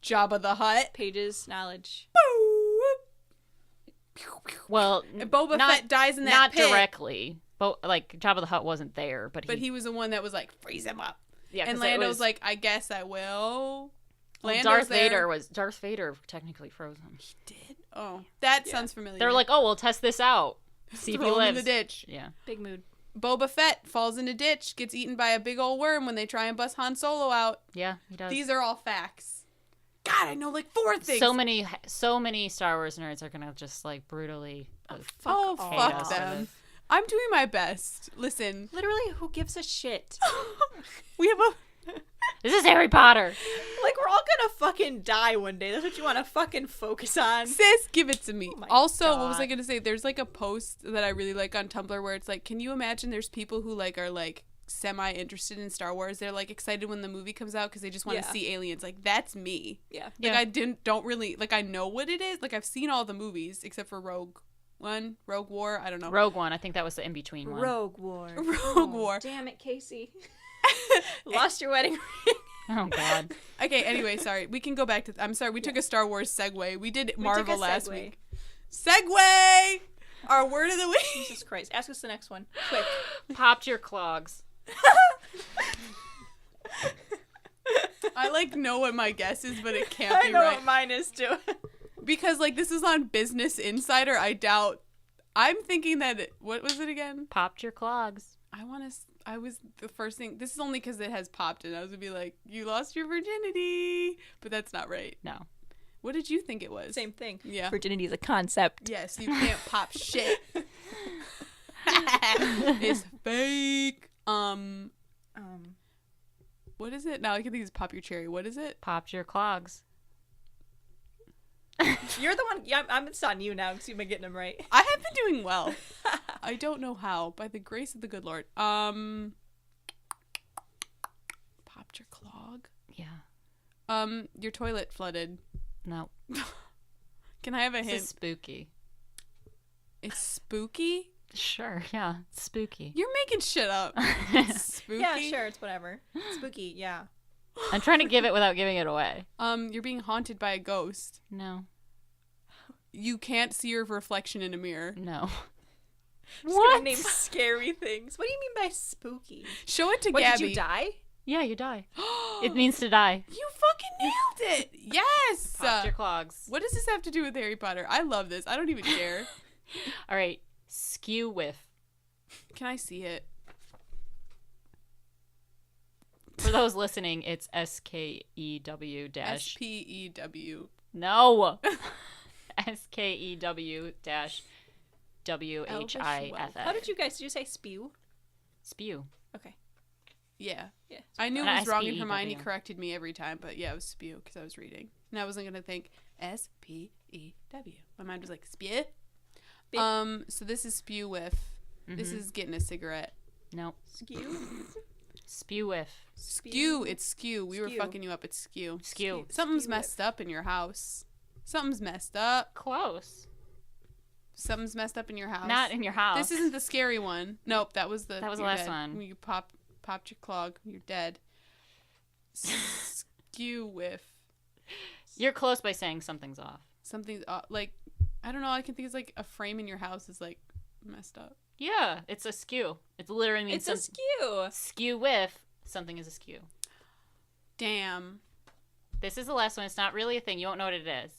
Jabba the Hutt. Pages, knowledge. Well, And Boba not, Fett dies in that not pit. directly. But like Jabba the Hutt wasn't there, but But he was the one that was like, freeze him up. yeah, 'cause And it Lando was was like, I guess I will. well, Lando's Darth Vader technically froze him. Did? Oh, that sounds familiar. They were like, oh, we'll test this out. See if he throw him in lives. the ditch. Yeah. Big mood. Boba Fett falls in a ditch, gets eaten by a big old worm when they try and bust Han Solo out. Yeah, he does. These are all facts. God, I know like 4 things. so many Star Wars nerds are gonna just like brutally. Oh, hate fuck us. them. I'm doing my best. Listen, Literally, who gives a shit? we have a... This is Harry Potter. Like, we're all gonna fucking die one day. That's what you want to fucking focus on. Sis, give it to me. Oh my Also, what was I God. going to say? There's like a post that I really like on Tumblr where it's like, can you imagine there's people who like are like semi-interested in Star Wars? They're like excited when the movie comes out because they just want to Yeah. see aliens. Like, that's me. Yeah. Like, Yeah. I don't really, like, I know what it is. Like, I've seen all the movies except for Rogue War. I don't know. Rogue One. I think that was the in between one. Rogue War. Rogue War. Damn it, Casey. Lost your wedding ring. Oh God. Okay, anyway, sorry. We can go back to, I'm sorry, we took a Star Wars segue. We did Marvel last segue. week. Segue! Our word of the week. Jesus Christ. Ask us the next one. Quick. Popped your clogs. I like know what my guess is, but it can't I be know right. what mine is, too. Because like this is on Business Insider. I doubt. I'm thinking that what was it again? Popped your clogs. I was the first thing. This is only because it has popped, and I was gonna be like, you lost your virginity, but that's not right. No. What did you think it was? Same thing. Yeah. Virginity is a concept. Yes, you can't pop shit. It's fake. What is it? Now I can think it's pop your cherry. What is it? Popped your clogs. You're the one. Yeah, it's on you now because you've been getting them right. I have been doing well. I don't know how, by the grace of the good Lord. Popped your clog. Yeah. Your toilet flooded. No. Can I have a This hint? is spooky. It's spooky. Sure. Yeah. It's spooky. You're making shit up. It's spooky. Yeah, sure. It's whatever. Spooky. Yeah. I'm trying to give it without giving it away. You're being haunted by a ghost. No. You can't see your reflection in a mirror. No. Just gonna name scary things. What do you mean by spooky? Show it to What, Gabby. did you die? Yeah, you die. It means to die. You fucking nailed it. Yes. Popped your clogs. What does this have to do with Harry Potter? I love this. I don't even care. All right. Skew whiff. Can I see it? For those listening, it's SKEW dash. SPEW. No. SKEW dash WHIFF. How did you say spew? Spew? Okay. Yeah. Yeah. I knew it An was wrong, and SPEW. Hermione corrected me every time, but yeah, it was spew because I was reading. And I wasn't going to think SPEW. My mind was like, spew? So this is spew whiff. This is getting a cigarette. Nope. Skew. Spew whiff. Skew. It's skew. We were Skew. fucking you up. It's skew. Skew. Something's Skew messed up in your house. Something's messed up. Close. Something's messed up in your house. Not in your house. This isn't the scary one. Nope, that was the. That was the you're last dead. one. When you popped your clog, you're dead. Skew whiff. You're close by saying something's off. Something's like, I don't know. All I can think is like a frame in your house is like messed up. Yeah, it's a skew. It literally means It's a skew. skew whiff. Something is a skew. Damn. This is the last one. It's not really a thing. You won't know what it is.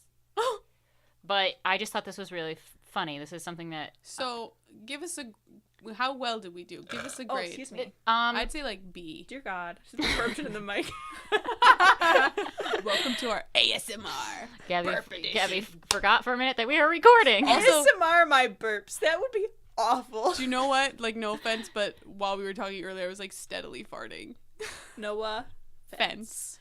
But I just thought this was really funny. This is something that So give us a How well did we do? Give us a Oh, grade. excuse me. I'd say like B. Dear God. Burped in the mic. Welcome to our ASMR. Gabby forgot for a minute that we were recording. Also- ASMR my burps. That would be awful. Do you know what? Like, no offense, but while we were talking earlier, I was like steadily farting. Noah. Fence.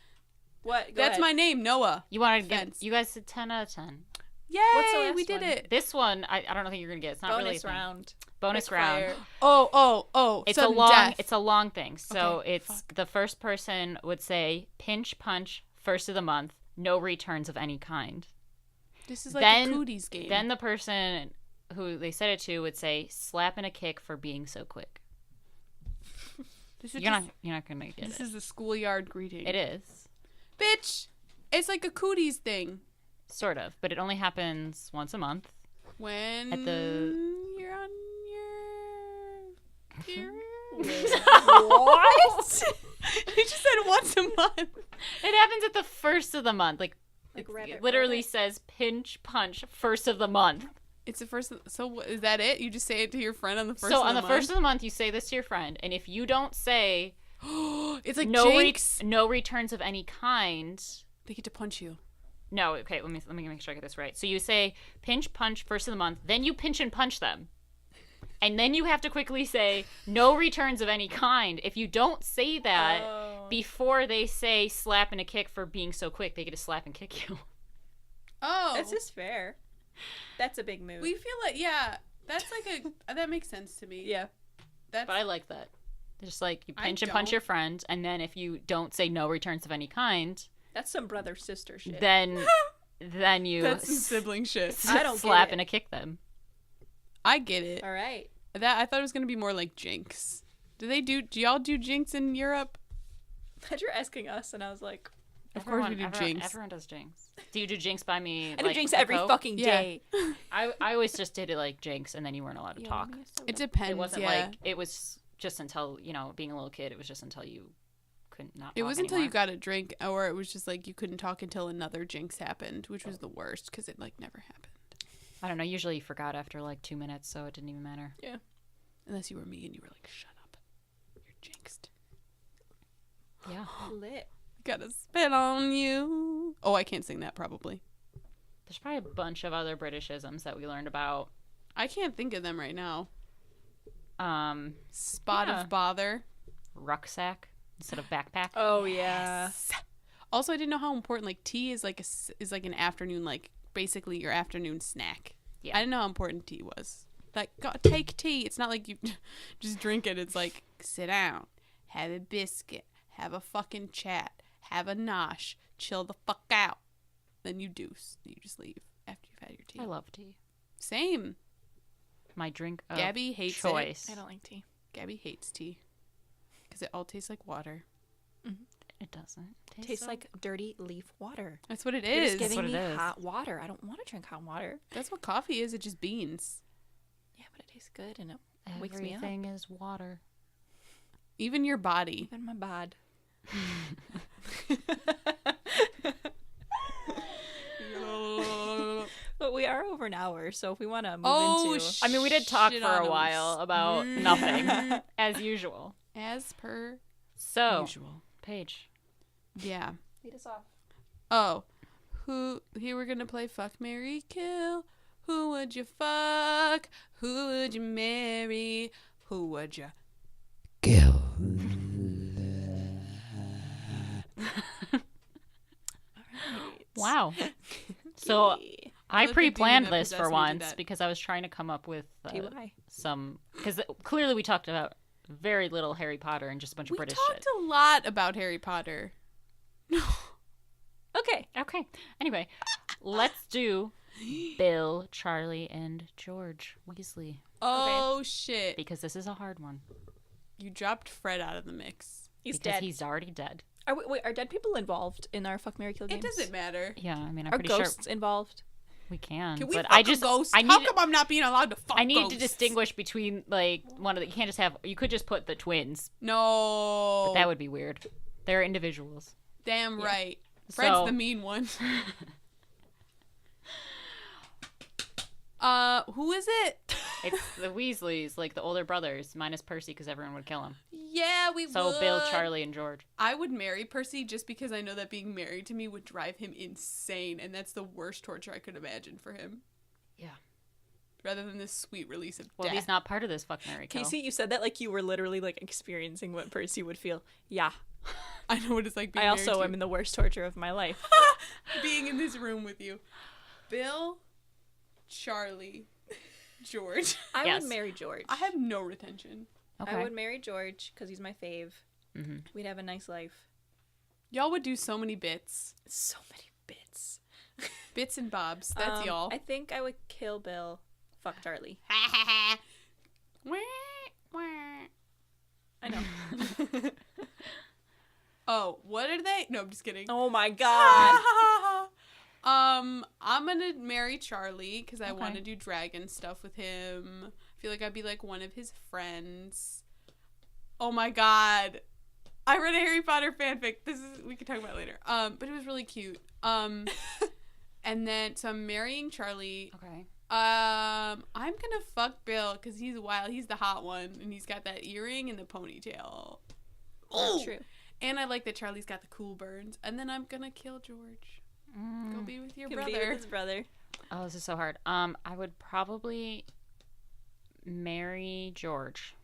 What? Go That's ahead. my name, Noah. You wanted to give, Fence. you guys said 10 out of 10. Yay! What's the last We did one? it. This one, I don't think you're gonna get. It's not really a bonus thing. round. Bonus Quick round. fire. Oh. It's a sudden long. death. It's a long thing. So Okay, it's the first person would say pinch punch first of the month, no returns of any kind. This is like then- a cooties game. Then the person who they said it to would say slap and a kick for being so quick. this is You're just- not gonna get This it. is the schoolyard greeting. It is Bitch! It's like a cooties thing. sort of, but it only happens once a month. When At the- you're on your period. What? You just said once a month. It happens at the first of the month. Like Like it rabbit, literally rabbit. says pinch punch first of the month. It's the first. So is that it? You just say it to your friend on the first. So of on the month? first of the month, you say this to your friend, and if you don't say it's like no Jinx. no returns of any kind. They get to punch you. No, okay, let me make sure I get this right. So you say pinch punch first of the month, then you pinch and punch them. And then you have to quickly say no returns of any kind. If you don't say that before they say slap and a kick for being so quick, they get to slap and kick you. Oh, This is fair. That's a big move. we feel like that's like a that makes sense to me. yeah. That's But I like that. Just like you I pinch and punch don't. your friend, and then if you don't say no returns of any kind, That's some brother sister shit. then you that's some sibling shit. I don't get slap it. and a kick them. I get it. All right. That I thought it was gonna be more like Jinx. Do y'all do Jinx in Europe? But you're asking us, and I was like, Of course we do Jinx. Everyone does Jinx. Do you do Jinx by me? I do like, Jinx a every Coke? fucking Yeah. day. I always just did it like Jinx, and then you weren't allowed to talk. It depends. It wasn't yeah. like it was just until being a little kid. It was just until you couldn't not. It talk was until you anymore. got a drink, or it was just like you couldn't talk until another Jinx happened, which was the worst because it like never happened. I don't know. Usually you forgot after like 2 minutes, so it didn't even matter. Unless you were me and you were like, "Shut up, you're jinxed." Yeah. Lit. Gotta spit on you. Oh, I can't sing that probably. There's probably a bunch of other Britishisms that we learned about. I can't think of them right now. Spot Yeah. of bother. Rucksack instead of backpack. Oh, yeah. Also, I didn't know how important like tea is like an afternoon, like basically your afternoon snack. Yeah. I didn't know how important tea was. Like, take tea. It's not like you just drink it. It's like sit down, have a biscuit, have a fucking chat, have a nosh, chill the fuck out. Then you deuce. You just leave after you've had your tea. I love tea. Same. My drink of Gabby hates choice. I don't like tea. Gabby hates tea because it all tastes like water. It doesn't. Tastes like dirty leaf water. That's what it You're is. just giving what me it is. hot water. I don't want to drink hot water. That's what coffee is. It's just beans. Yeah, but it tastes good and it wakes me up. Everything is water. Even your body. Even my bod. But we are over an hour, so if we want to move into... I mean, we did talk Shit for on a 'em. while about nothing, as usual. As per So, usual. Paige, Yeah. Lead us off. Oh. Here we're gonna play Fuck, Marry, Kill. Who would you fuck? Who would you marry? Who would you kill? wow. So I Let the pre-planned demon that this for possessed me do once that. because I was trying to come up with TY. some, because clearly we talked about very little Harry Potter and just a bunch of We British talked shit. a lot about Harry Potter. Okay. Okay. Anyway, let's do Bill, Charlie, and George Weasley Oh shit! because this is a hard one You dropped Fred out of the mix. He's because dead. he's already dead. Are dead people involved in our Fuck, Marry, Kill games? It doesn't matter. Yeah, I mean, I'm Are pretty ghosts sure involved? we can. Can we but fuck I just a ghost? I need How come I'm not being allowed to fuck I need to ghosts? distinguish between like one of the. You can't just have. You could just put the twins. No. But that would be weird. They're individuals. Damn right. Fred's So- the mean one. Who is it? It's the Weasleys, like the older brothers, minus Percy, because everyone would kill him. Yeah, we would. So Bill, Charlie, and George. I would marry Percy just because I know that being married to me would drive him insane, and that's the worst torture I could imagine for him. Yeah. Rather than this sweet release of Well, death. he's not part of this fuck, marry, kill. Casey, you said that like you were literally like experiencing what Percy would feel. Yeah. I know what it's like being I married also to am in the worst torture of my life. being in this room with you. Bill, Charlie, George. I Yes. would marry George. I have no retention. Okay. I would marry George because he's my fave. Mm-hmm. We'd have a nice life. Y'all would do so many bits. So many bits. Bits and bobs. That's y'all. I think I would kill Bill. Fuck Charlie. Wah, wah. I know. Oh, what are they? No, I'm just kidding. Oh my god. I'm gonna marry Charlie because I Okay. want to do dragon stuff with him. I feel like I'd be like one of his friends. Oh my god, I read a Harry Potter fanfic. We can talk about it later. But it was really cute. And then so I'm marrying Charlie. Okay. I'm gonna fuck Bill because he's wild. He's the hot one, and he's got that earring and the ponytail. That's true. And I like that Charlie's got the cool burns. And then I'm gonna kill George. Go be with your Can be brother. with his brother. Oh, this is so hard. I would probably marry George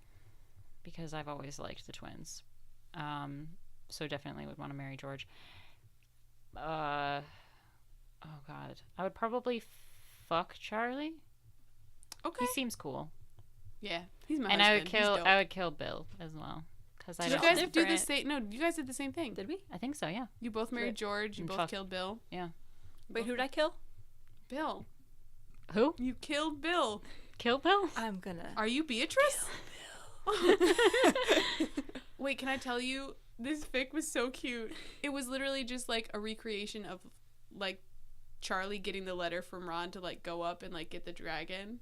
because I've always liked the twins. So definitely would want to marry George. Oh God, I would probably fuck Charlie. Okay. He seems cool, Yeah, he's my and husband. I would kill Bill as well because I Did you don't. guys do the different. same? No, you guys did the same thing. Did we? I think so. Yeah. You both married Right. George. You And both fuck. killed Bill. Yeah. Wait, who did I kill? Bill. Who? You killed Bill. Kill Bill? I'm gonna. Are you Beatrice? Wait, can I tell you? This fic was so cute. It was literally just like a recreation of like Charlie getting the letter from Ron to like go up and like get the dragon.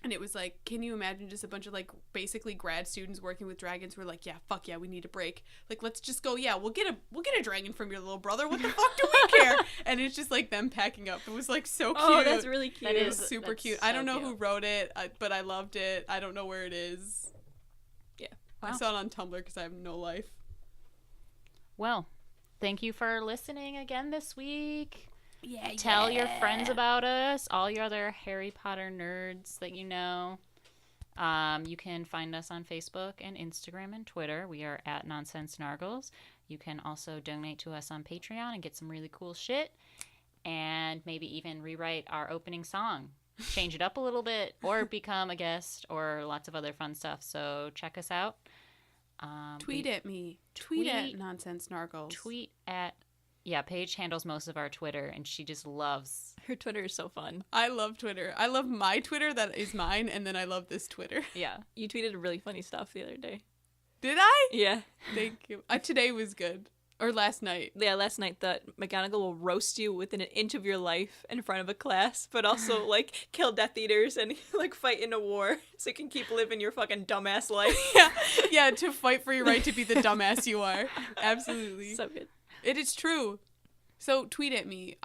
And it was like, can you imagine just a bunch of like basically grad students working with dragons who were like, yeah, fuck yeah, we need a break. Like, let's just go, yeah, we'll get a dragon from your little brother. What the fuck do we care? And it's just like them packing up. It was like so cute. Oh, that's really cute. That It was is- super that's cute. so I don't know who cute. wrote it, but I loved it. I don't know where it is. Yeah. I Wow. saw it on Tumblr because I have no life. Well, thank you for listening again this week. Yeah, Tell your friends about us, all your other Harry Potter nerds that you know. You can find us on Facebook and Instagram and Twitter. We are at Nonsense Nargles. You can also donate to us on Patreon and get some really cool shit. And maybe even rewrite our opening song. Change it up a little bit or become a guest or lots of other fun stuff. So check us out. Tweet we- at me. Tweet at tweet- Nonsense Nargles. Tweet at... Yeah, Paige handles most of our Twitter, and she just loves... Her Twitter is so fun. I love Twitter. I love my Twitter that is mine, and then I love this Twitter. Yeah. You tweeted really funny stuff the other day. Did I? Yeah. Thank you. Today was good. Or last night. Yeah, last night that McGonagall will roast you within an inch of your life in front of a class, but also like kill Death Eaters and like fight in a war so you can keep living your fucking dumbass life. Yeah, to fight for your right to be the dumbass you are. Absolutely. So good. It is true. So tweet at me.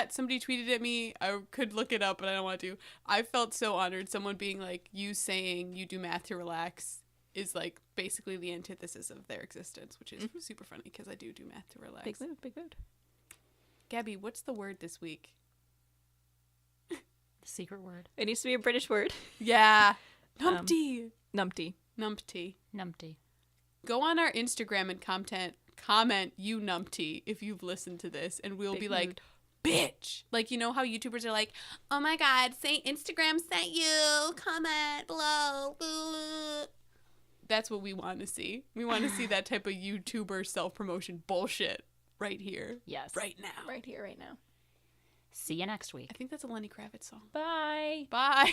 Somebody tweeted at me. I could look it up, but I don't want to. I felt so honored. Someone being like, you saying you do math to relax is like basically the antithesis of their existence, which is super funny because I do math to relax. Big mood, big mood. Gabby, what's the word this week? The secret word. It needs to be a British word. Yeah. Numpty. Numpty. Numpty. Numpty. Go on our Instagram and comment you numpty if you've listened to this, and we'll Big be like, mood. bitch. Like, you know how YouTubers are like, oh my god, say Instagram sent you, comment below. That's what we want to see. We want to see that type of YouTuber self-promotion bullshit right here, Yes. right now. Right here, right now. See you next week. I think that's a Lenny Kravitz song. Bye. Bye.